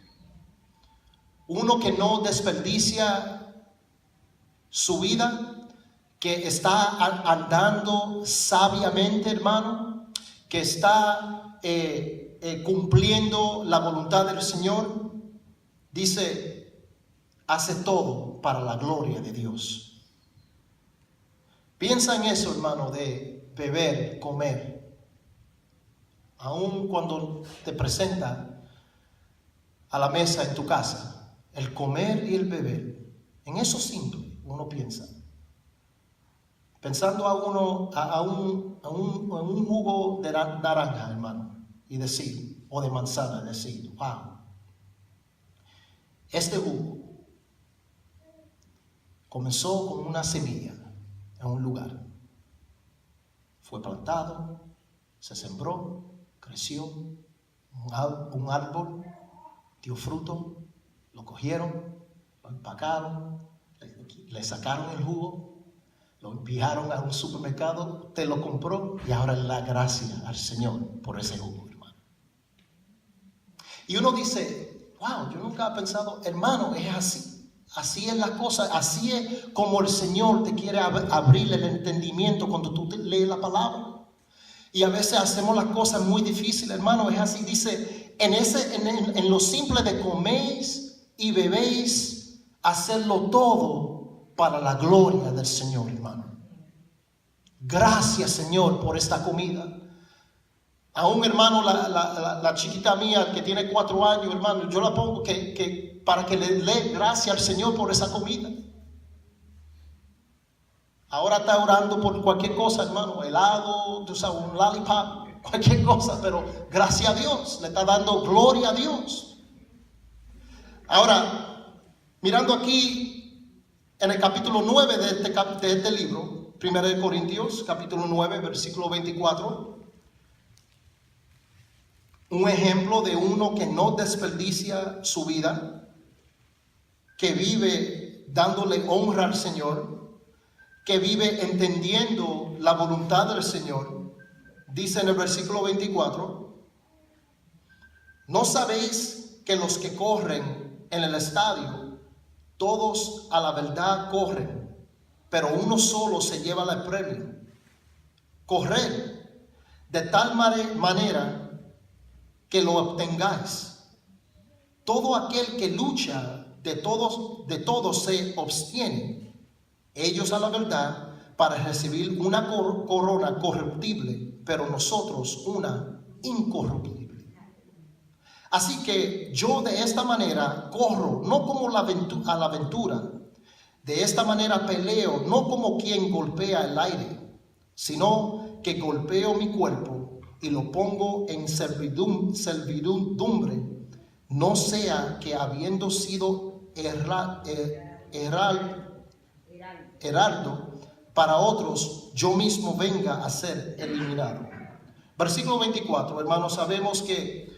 Uno que no desperdicia su vida, que está andando sabiamente, hermano, que está cumpliendo la voluntad del Señor, dice, hace todo para la gloria de Dios. Piensa en eso, hermano, de beber, comer. Aun cuando te presenta a la mesa en tu casa, el comer y el beber, en eso simple uno piensa. Pensando a un jugo de naranja, hermano, y decir, o de manzana, decir, wow, este jugo comenzó con una semilla en un lugar, fue plantado, se sembró, creció, un árbol, dio fruto, lo cogieron, lo empacaron, le sacaron el jugo, lo enviaron a un supermercado, te lo compró y ahora es la gracia al Señor por ese jugo, hermano. Y uno dice, wow, yo nunca he pensado, hermano, es así. Así es la cosa, así es como el Señor te quiere abrir el entendimiento cuando tú lees la palabra. Y a veces hacemos las cosas muy difíciles, hermano, es así. Dice, en lo simple de coméis y bebéis, hacerlo todo para la gloria del Señor, hermano. Gracias, Señor, por esta comida. Aún, hermano, la chiquita mía que tiene 4 años, hermano, yo la pongo para que le dé gracias al Señor por esa comida. Ahora está orando por cualquier cosa, hermano, helado, tú sabes, un lollipop, cualquier cosa, pero gracias a Dios, le está dando gloria a Dios. Ahora, mirando aquí en el capítulo 9 de este libro, 1 Corintios, capítulo 9, versículo 24, un ejemplo de uno que no desperdicia su vida, que vive dándole honra al Señor, que vive entendiendo la voluntad del Señor. Dice en el versículo 24, ¿no sabéis que los que corren en el estadio, todos a la verdad corren, pero uno solo se lleva el premio? Corred de tal manera que lo obtengáis. Todo aquel que lucha, de todos se abstiene, ellos a la verdad, para recibir una corona corruptible, pero nosotros una incorruptible. Así que yo de esta manera corro, no como a la aventura. De esta manera peleo, no como quien golpea el aire, sino que golpeo mi cuerpo y lo pongo en servidumbre, no sea que habiendo sido heraldo para otros, yo mismo venga a ser eliminado. Versículo 24, hermanos, sabemos que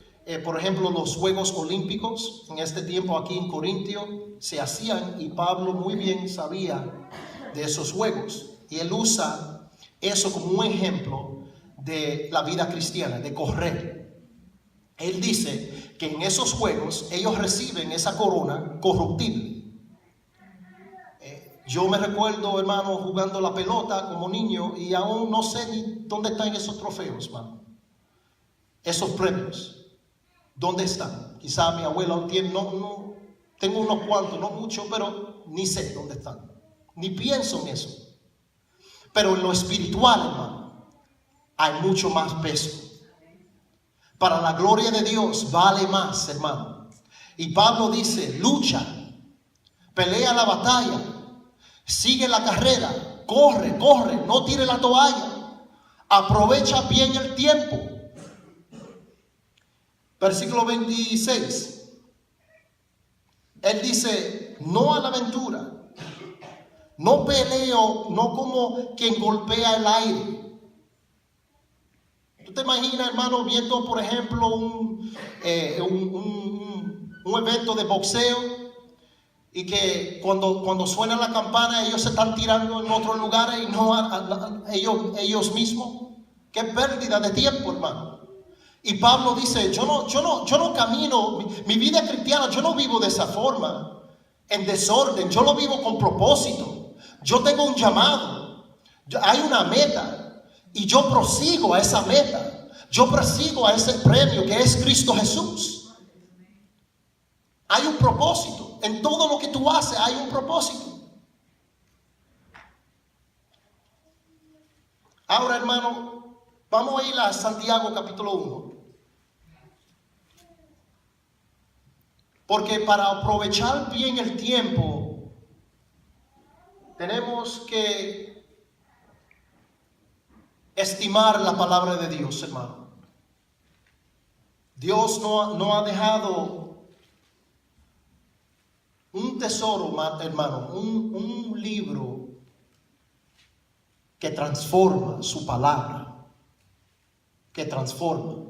por ejemplo, los Juegos Olímpicos en este tiempo aquí en Corintio se hacían, y Pablo muy bien sabía de esos juegos, y él usa eso como un ejemplo de la vida cristiana, de correr. Él dice que en esos juegos ellos reciben esa corona corruptible. Yo me recuerdo, hermano, jugando la pelota como niño, y aún no sé ni dónde están esos trofeos, hermano, esos premios. ¿Dónde están? Quizá mi abuela tiene, no, tengo unos cuantos, no muchos, pero ni sé dónde están. Ni pienso en eso. Pero en lo espiritual, hermano, hay mucho más peso. Para la gloria de Dios vale más, hermano. Y Pablo dice, lucha, pelea la batalla, sigue la carrera, corre, no tire la toalla, aprovecha bien el tiempo. Versículo 26, él dice, no a la aventura, no peleo, no como quien golpea el aire. ¿Tú te imaginas, hermano, viendo, por ejemplo, un evento de boxeo y que cuando suena la campana ellos se están tirando en otros lugares y no ellos mismos? Qué pérdida de tiempo, hermano. Y Pablo dice, yo no camino, mi vida cristiana, yo no vivo de esa forma, en desorden, yo lo vivo con propósito. Yo tengo un llamado, hay una meta y yo prosigo a esa meta. Yo prosigo a ese premio que es Cristo Jesús. Hay un propósito, en todo lo que tú haces hay un propósito. Ahora, hermano, vamos a ir a Santiago capítulo 1. Porque para aprovechar bien el tiempo, tenemos que estimar la palabra de Dios, hermano. Dios no ha dejado un tesoro, hermano, un libro que transforma, su palabra, que transforma.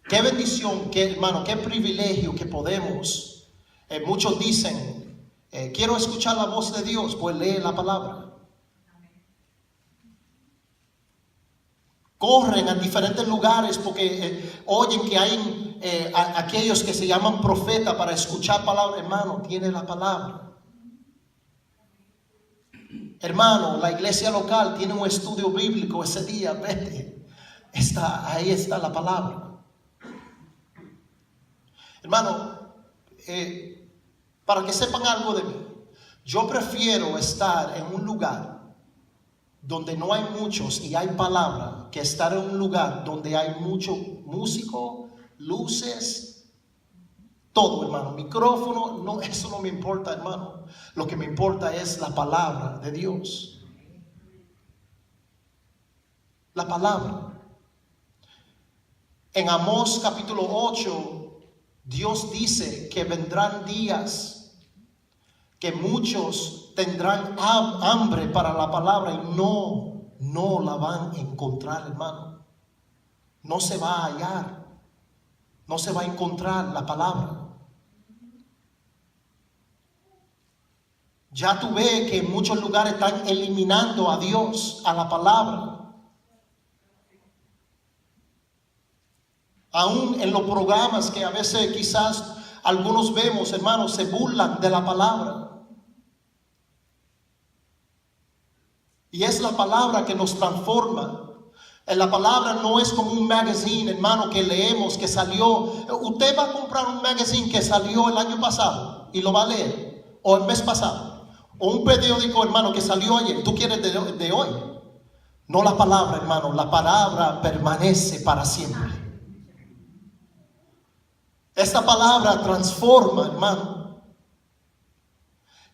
Qué bendición, hermano, qué privilegio que podemos. Muchos dicen, quiero escuchar la voz de Dios, pues lee la palabra. Corren a diferentes lugares porque oyen que hay aquellos que se llaman profetas para escuchar palabra. Hermano, tiene la palabra. Hermano, la iglesia local tiene un estudio bíblico ese día, vete. Ahí está la palabra. Hermano, para que sepan algo de mí, yo prefiero estar en un lugar donde no hay muchos y hay palabra que estar en un lugar donde hay mucho músico, luces, todo, hermano, micrófono. No, eso no me importa, hermano. Lo que me importa es la palabra de Dios. La palabra. En Amós capítulo 8, Dios dice que vendrán días que muchos tendrán hambre para la palabra y no la van a encontrar, hermano. No se va a hallar, no se va a encontrar la palabra. Ya tú ves que en muchos lugares están eliminando a Dios, a la palabra. Aún en los programas que a veces quizás algunos vemos, hermanos, se burlan de la palabra. Y es la palabra que nos transforma. La palabra no es como un magazine, hermano, que leemos, que salió. Usted va a comprar un magazine que salió el año pasado y lo va a leer, o el mes pasado. O un periódico, hermano, que salió ayer. ¿Tú quieres de hoy? No la palabra, hermano. La palabra permanece para siempre. Esta palabra transforma, hermano.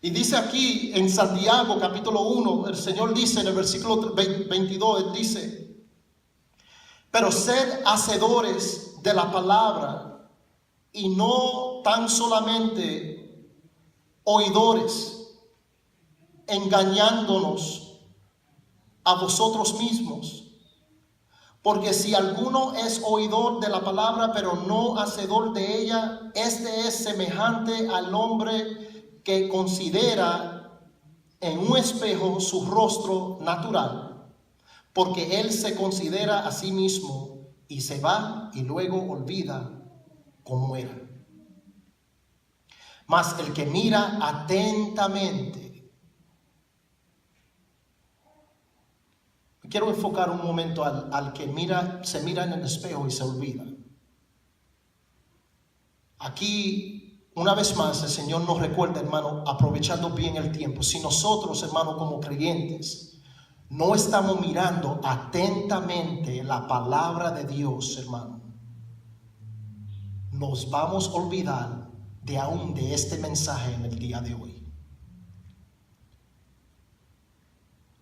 Y dice aquí en Santiago capítulo 1, el Señor dice en el versículo 22, Él dice, pero sed hacedores de la palabra y no tan solamente oidores, engañándonos a vosotros mismos. Porque si alguno es oidor de la palabra, pero no hacedor de ella, este es semejante al hombre que considera en un espejo su rostro natural, porque él se considera a sí mismo y se va y luego olvida cómo era. Mas el que mira atentamente. Quiero enfocar un momento al que se mira en el espejo y se olvida. Aquí, una vez más, el Señor nos recuerda, hermano, aprovechando bien el tiempo. Si nosotros, hermano, como creyentes, no estamos mirando atentamente la palabra de Dios, hermano, nos vamos a olvidar de este mensaje en el día de hoy.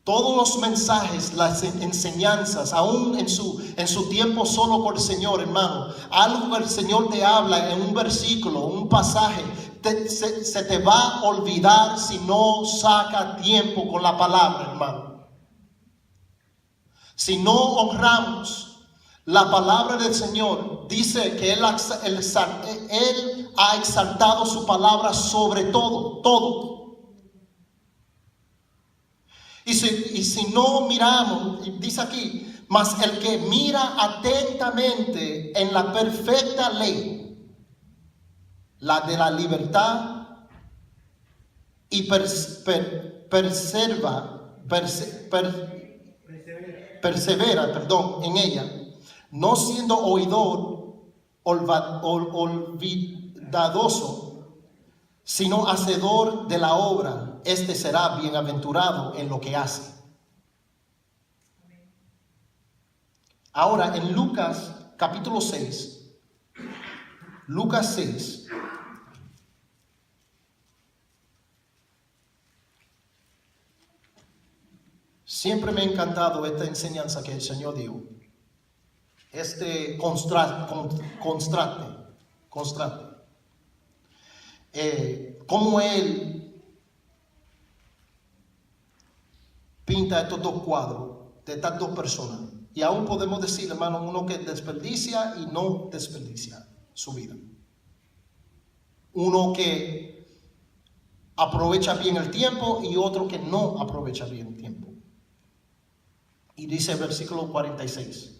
Todos los mensajes, las enseñanzas, aún en su tiempo solo con el Señor, hermano, algo que el Señor te habla en un versículo, un pasaje, se te va a olvidar si no saca tiempo con la palabra, hermano. Si no honramos la palabra del Señor, dice que Él ha exaltado su palabra sobre todo. Y si no miramos, dice aquí, mas el que mira atentamente en la perfecta ley, la de la libertad, y persevera en ella, no siendo oidor olvidadoso, sino hacedor de la obra, este será bienaventurado en lo que hace. Ahora en Lucas capítulo 6, Lucas 6, siempre me ha encantado esta enseñanza que el Señor dio. Este contraste. Cómo Él pinta estos dos cuadros de estas dos personas. Y aún podemos decir, hermano, uno que desperdicia y no desperdicia su vida. Uno que aprovecha bien el tiempo y otro que no aprovecha bien el tiempo. Y dice el versículo 46.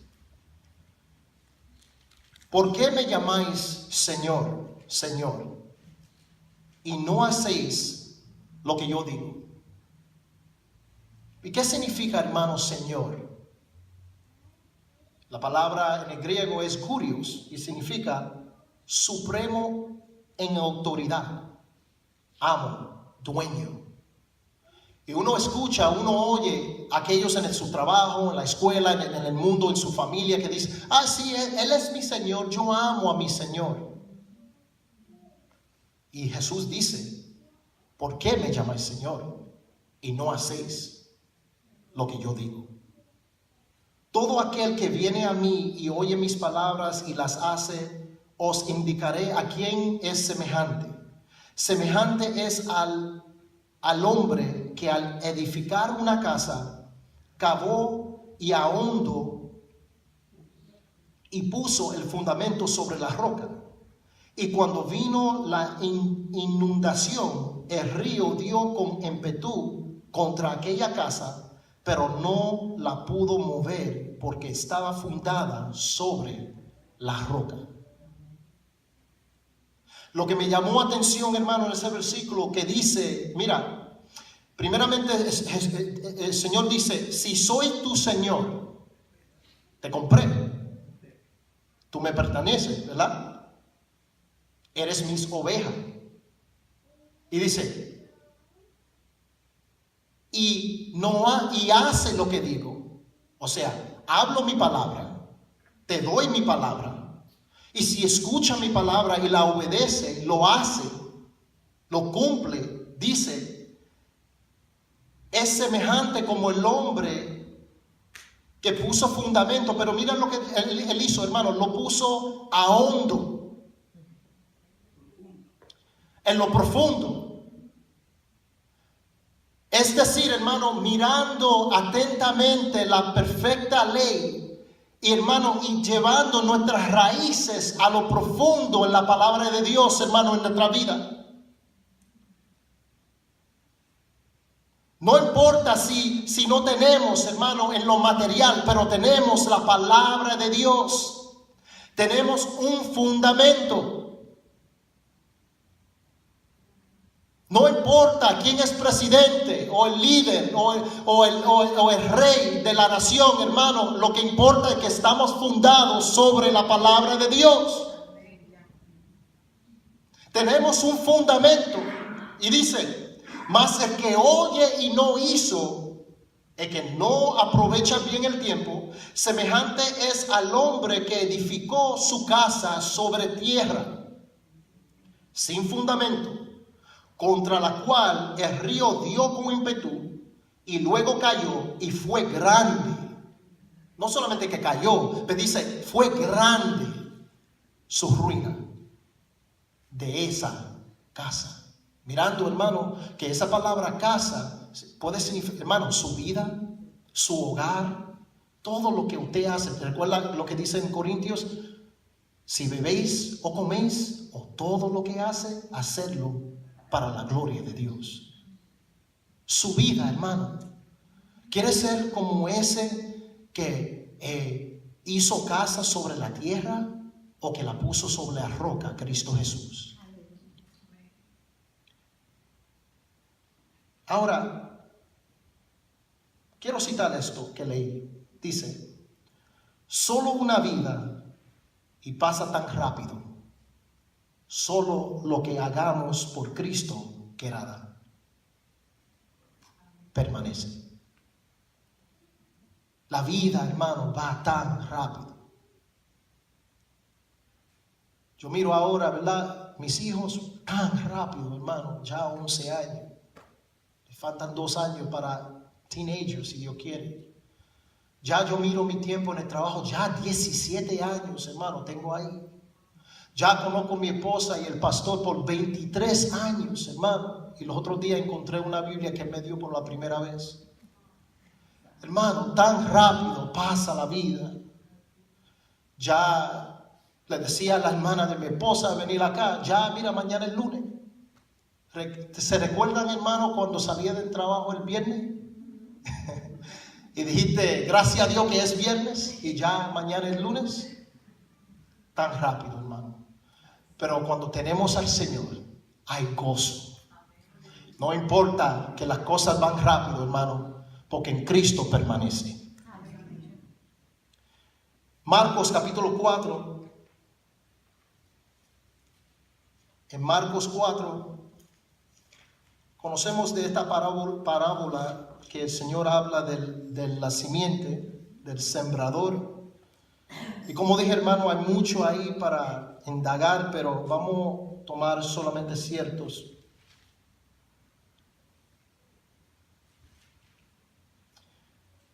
¿Por qué me llamáis Señor, Señor, y no hacéis lo que yo digo? ¿Y qué significa, hermano, Señor? La palabra en el griego es kurios y significa supremo en autoridad, amo, dueño. Y uno escucha, uno oye a aquellos en su trabajo, en la escuela, en el mundo, en su familia, que dicen, sí, Él es mi Señor, yo amo a mi Señor. Y Jesús dice, ¿por qué me llamáis Señor y no hacéis lo que yo digo? Todo aquel que viene a mí y oye mis palabras y las hace, os indicaré a quién es semejante. Semejante es al hombre que al edificar una casa, cavó y ahondó y puso el fundamento sobre la roca. Y cuando vino la inundación, el río dio con ímpetu contra aquella casa, pero no la pudo mover porque estaba fundada sobre la roca. Lo que me llamó atención, hermano, en ese versículo que dice, mira, primeramente el Señor dice, si soy tu Señor, te compré, tú me perteneces, ¿verdad? Eres mis ovejas. Y dice, y hace lo que digo. O sea, hablo mi palabra, te doy mi palabra. Y si escucha mi palabra y la obedece, lo hace, lo cumple, dice, es semejante como el hombre que puso fundamento. Pero mira lo que él hizo, hermano, lo puso a hondo, en lo profundo. Es decir, hermano, mirando atentamente la perfecta ley, y hermano, y llevando nuestras raíces a lo profundo en la palabra de Dios, hermano, en nuestra vida. No importa si no tenemos, hermano, en lo material, pero tenemos la palabra de Dios. Tenemos un fundamento. No importa quién es presidente o el líder o el rey de la nación, hermano. Lo que importa es que estamos fundados sobre la palabra de Dios. Tenemos un fundamento. Y dice, mas el que oye y no hizo, el que no aprovecha bien el tiempo, semejante es al hombre que edificó su casa sobre tierra, sin fundamento, contra la cual el río dio con ímpetu y luego cayó y fue grande. No solamente que cayó, pero dice, fue grande su ruina de esa casa. Mirando, hermano, que esa palabra casa puede significar, hermano, su vida, su hogar, Todo lo que usted hace, ¿recuerda lo que dice en Corintios? Si bebéis o coméis o todo lo que hace, hacedlo para la gloria de Dios. Su vida, hermano, quiere ser como ese que hizo casa sobre la tierra o que la puso sobre la roca, Cristo Jesús. Ahora, quiero citar esto que leí. Dice, solo una vida y pasa tan rápido. Solo lo que hagamos por Cristo quedará. Permanece. La vida, hermano, va tan rápido. Yo miro ahora, ¿verdad? Mis hijos tan rápido, hermano, ya 11 años. Le faltan 2 años para teenagers, si Dios quiere. Ya yo miro mi tiempo en el trabajo, ya 17 años, hermano, tengo ahí. Ya conozco a mi esposa y el pastor por 23 años, hermano. Y los otros días encontré una Biblia que me dio por la primera vez. Hermano, tan rápido pasa la vida. Ya le decía a la hermana de mi esposa venir acá, ya mira, mañana es lunes. ¿Se recuerdan, hermano, cuando salía del trabajo el viernes? Y dijiste, gracias a Dios que es viernes y ya mañana es lunes. Tan rápido, hermano. Pero cuando tenemos al Señor, hay gozo. No importa que las cosas van rápido, hermano, porque en Cristo permanece. Marcos capítulo 4. En Marcos 4, conocemos de esta parábola que el Señor habla de la simiente, del sembrador. Y como dije, hermano, hay mucho ahí para indagar, pero vamos a tomar solamente ciertos.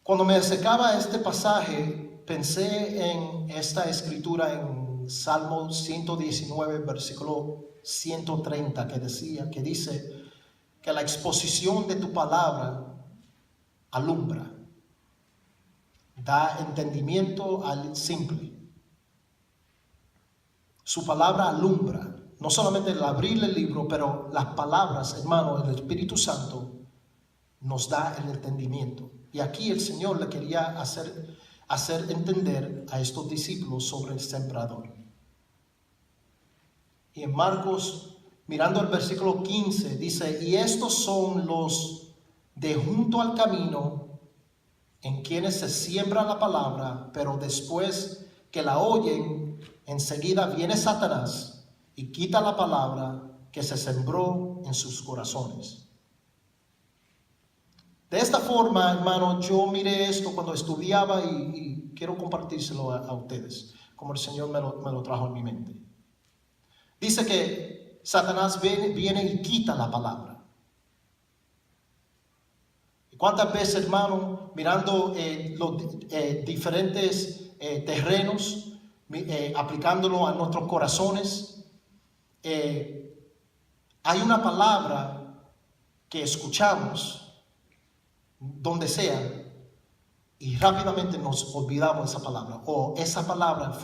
Cuando me acercaba a este pasaje, pensé en esta escritura en Salmo 119, versículo 130, que dice que la exposición de tu palabra alumbra, da entendimiento al simple. Su palabra alumbra, no solamente el abrir el libro, pero las palabras, hermano, el Espíritu Santo nos da el entendimiento. Y aquí el Señor le quería hacer entender a estos discípulos sobre el sembrador. Y en Marcos, mirando el versículo 15, dice, y estos son los de junto al camino, en quienes se siembra la palabra, pero después que la oyen, enseguida viene Satanás y quita la palabra que se sembró en sus corazones. De esta forma, hermano, yo miré esto cuando estudiaba y quiero compartírselo a ustedes, como el Señor me lo trajo en mi mente. Dice que Satanás viene y quita la palabra. ¿Cuántas veces, hermano, mirando los diferentes terrenos, aplicándolo a nuestros corazones, hay una palabra que escuchamos donde sea y rápidamente nos olvidamos de esa palabra, o esa palabra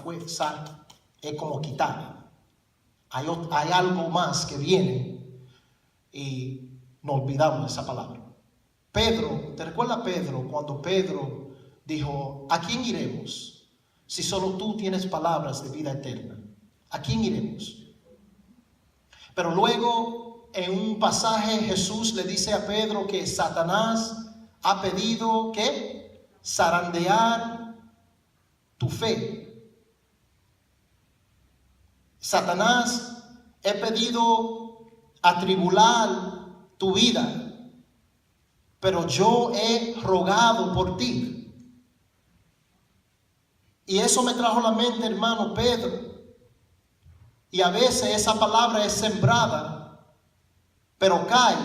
es como quitada? Hay algo más que viene y nos olvidamos de esa palabra. Pedro, ¿te recuerdas Pedro cuando Pedro dijo, ¿a quién iremos si solo tú tienes palabras de vida eterna? ¿A quién iremos? Pero luego en un pasaje Jesús le dice a Pedro que Satanás ha pedido ¿qué? Zarandear tu fe. Satanás ha pedido atribular tu vida, pero yo he rogado por ti. Y eso me trajo a la mente, hermano, Pedro. Y a veces esa palabra es sembrada, pero cae,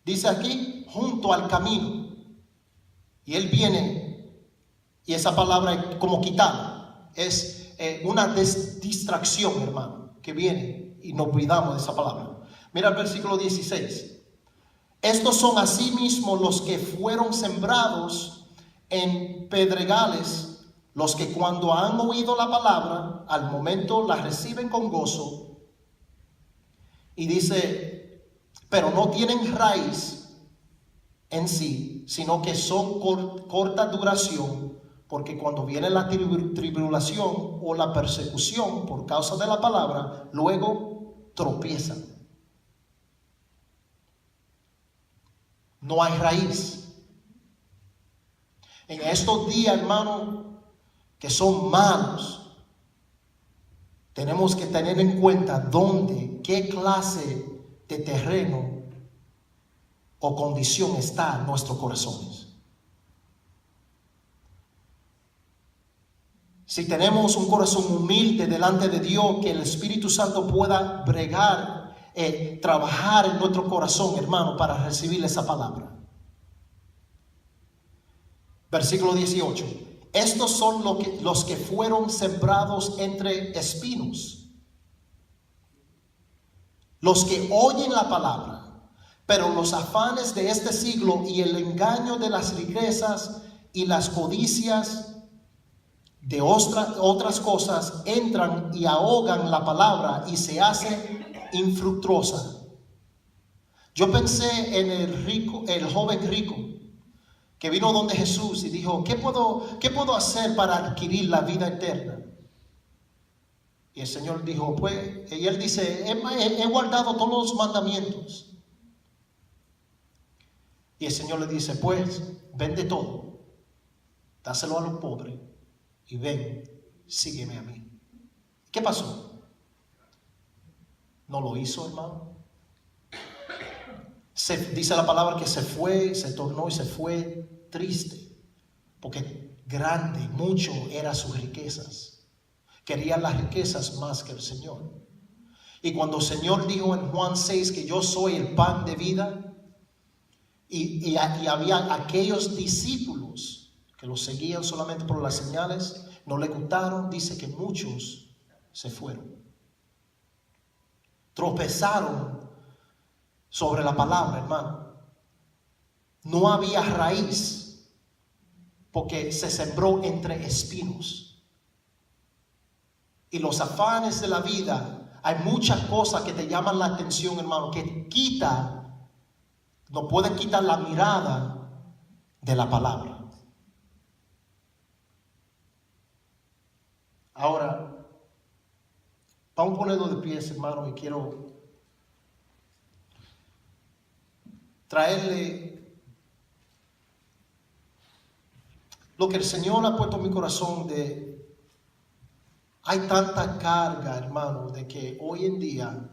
dice aquí, junto al camino. Y él viene, y esa palabra es como quitada. Es una distracción, hermano, que viene y nos cuidamos de esa palabra. Mira el versículo 16. Estos son asimismo los que fueron sembrados en pedregales los que cuando han oído la palabra, al momento la reciben con gozo. Y dice, pero no tienen raíz en sí, sino que son corta duración, porque cuando viene la tribulación o la persecución por causa de la palabra, luego tropiezan. No hay raíz. En estos días, hermano, que son malos, tenemos que tener en cuenta dónde, qué clase de terreno o condición está en nuestros corazones. Si tenemos un corazón humilde delante de Dios, que el Espíritu Santo pueda bregar, trabajar en nuestro corazón, hermano, para recibir esa palabra. Versículo 18. Estos son los que fueron sembrados entre espinos, los que oyen la palabra, pero los afanes de este siglo y el engaño de las riquezas y las codicias de otras cosas entran y ahogan la palabra y se hace infructuosa. Yo pensé en el joven rico que vino donde Jesús y dijo, ¿qué puedo hacer para adquirir la vida eterna? Y el Señor dijo, pues, y él dice, he guardado todos los mandamientos. Y el Señor le dice, pues, vende todo, dáselo a los pobres y ven, sígueme a mí. ¿Qué pasó? ¿No lo hizo, hermano? Dice la palabra que se fue, se tornó y se fue triste, porque grande, mucho eran sus riquezas. Quería las riquezas más que el Señor. Y cuando el Señor dijo en Juan 6 que yo soy el pan de vida, y había aquellos discípulos que lo seguían solamente por las señales, no le gustaron, dice que muchos se fueron. Tropezaron sobre la palabra, hermano. No había raíz, porque se sembró entre espinos. Y los afanes de la vida, hay muchas cosas que te llaman la atención, hermano, que no pueden quitar la mirada de la palabra. Ahora, vamos a ponerlo de pies, hermano, y quiero traerle lo que el Señor ha puesto en mi corazón hay tanta carga, hermano, de que hoy en día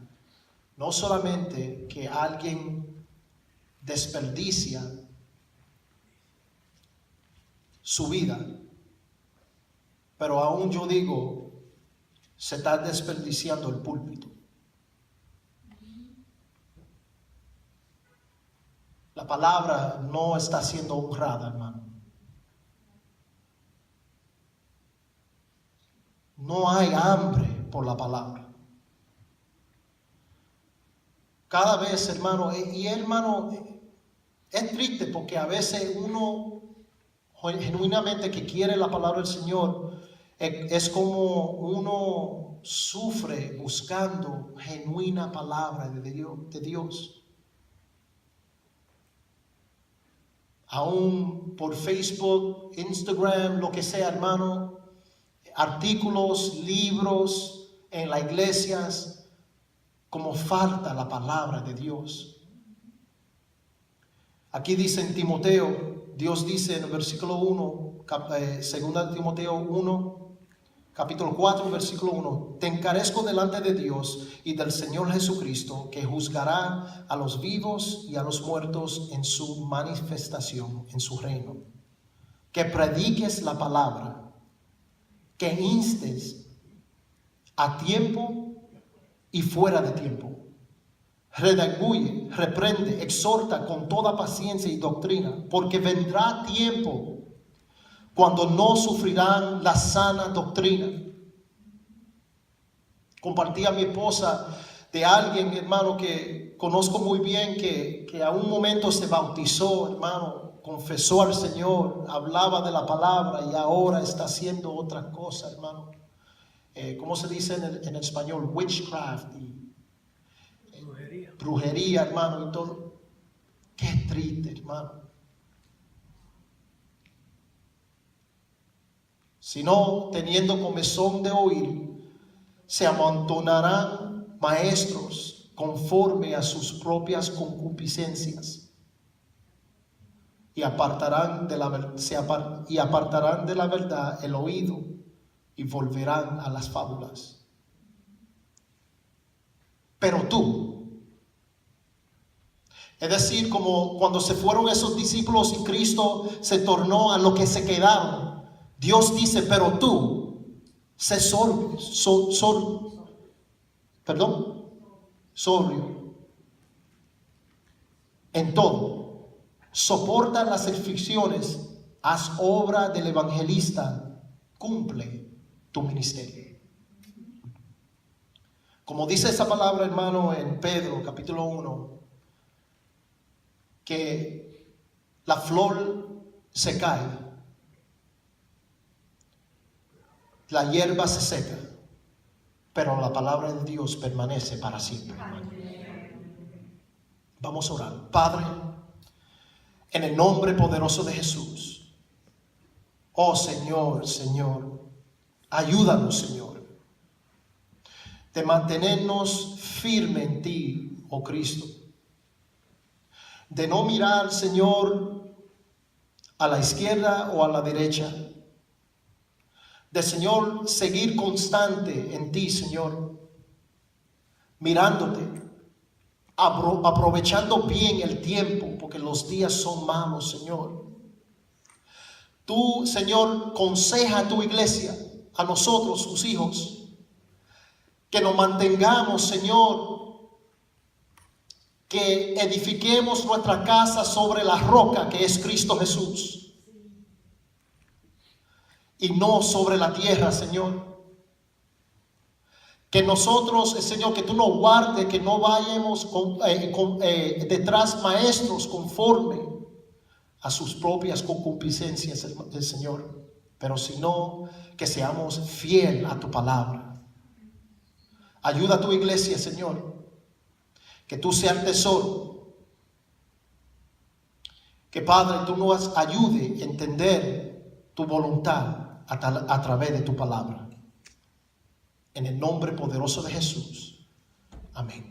no solamente que alguien desperdicia su vida, pero aún yo digo, se está desperdiciando el púlpito. La palabra no está siendo honrada, hermano. No hay hambre por la palabra. Cada vez, hermano, es triste porque a veces uno genuinamente que quiere la palabra del Señor, es como uno sufre buscando genuina palabra de Dios. Aún por Facebook, Instagram, lo que sea, hermano, artículos, libros en las iglesias, como falta la palabra de Dios. Aquí dice en Timoteo, Dios dice en el versículo 1, 2 Timoteo 1, capítulo 4, versículo 1, te encarezco delante de Dios y del Señor Jesucristo, que juzgará a los vivos y a los muertos en su manifestación, en su reino. Que prediques la palabra, que instes a tiempo y fuera de tiempo. Redarguye, reprende, exhorta con toda paciencia y doctrina, porque vendrá tiempo cuando no sufrirán la sana doctrina. Compartí a mi esposa de alguien, hermano, que conozco muy bien, que a un momento se bautizó, hermano, confesó al Señor, hablaba de la palabra y ahora está haciendo otra cosa, hermano. ¿Cómo se dice en español? Witchcraft y brujería, hermano, y todo. Qué triste, hermano. Sino teniendo comezón de oír, se amontonarán maestros conforme a sus propias concupiscencias y apartarán de la verdad el oído y volverán a las fábulas. Pero tú, es decir, como cuando se fueron esos discípulos y Cristo se tornó a lo que se quedaron, Dios dice, pero tú, sé sobrio en todo, soporta las aflicciones, haz obra del evangelista, cumple tu ministerio. Como dice esa palabra, hermano, en Pedro capítulo 1, que la flor se cae, la hierba se seca, pero la palabra de Dios permanece para siempre, hermano. Vamos a orar. Padre, en el nombre poderoso de Jesús, oh Señor, ayúdanos, Señor, de mantenernos firmes en ti, oh Cristo, de no mirar, Señor, a la izquierda o a la derecha, de, Señor, seguir constante en ti, Señor, mirándote, aprovechando bien el tiempo, porque los días son malos, Señor. Tú, Señor, aconseja a tu iglesia, a nosotros, sus hijos, que nos mantengamos, Señor, que edifiquemos nuestra casa sobre la roca que es Cristo Jesús, y no sobre la tierra, Señor. Que nosotros, Señor, que tú nos guardes, que no vayamos detrás maestros conforme a sus propias concupiscencias del Señor, pero sino que seamos fiel a tu palabra. Ayuda a tu iglesia, Señor, que tú seas el tesoro, que, Padre, tú nos ayude a entender tu voluntad a través de tu palabra. En el nombre poderoso de Jesús. Amén.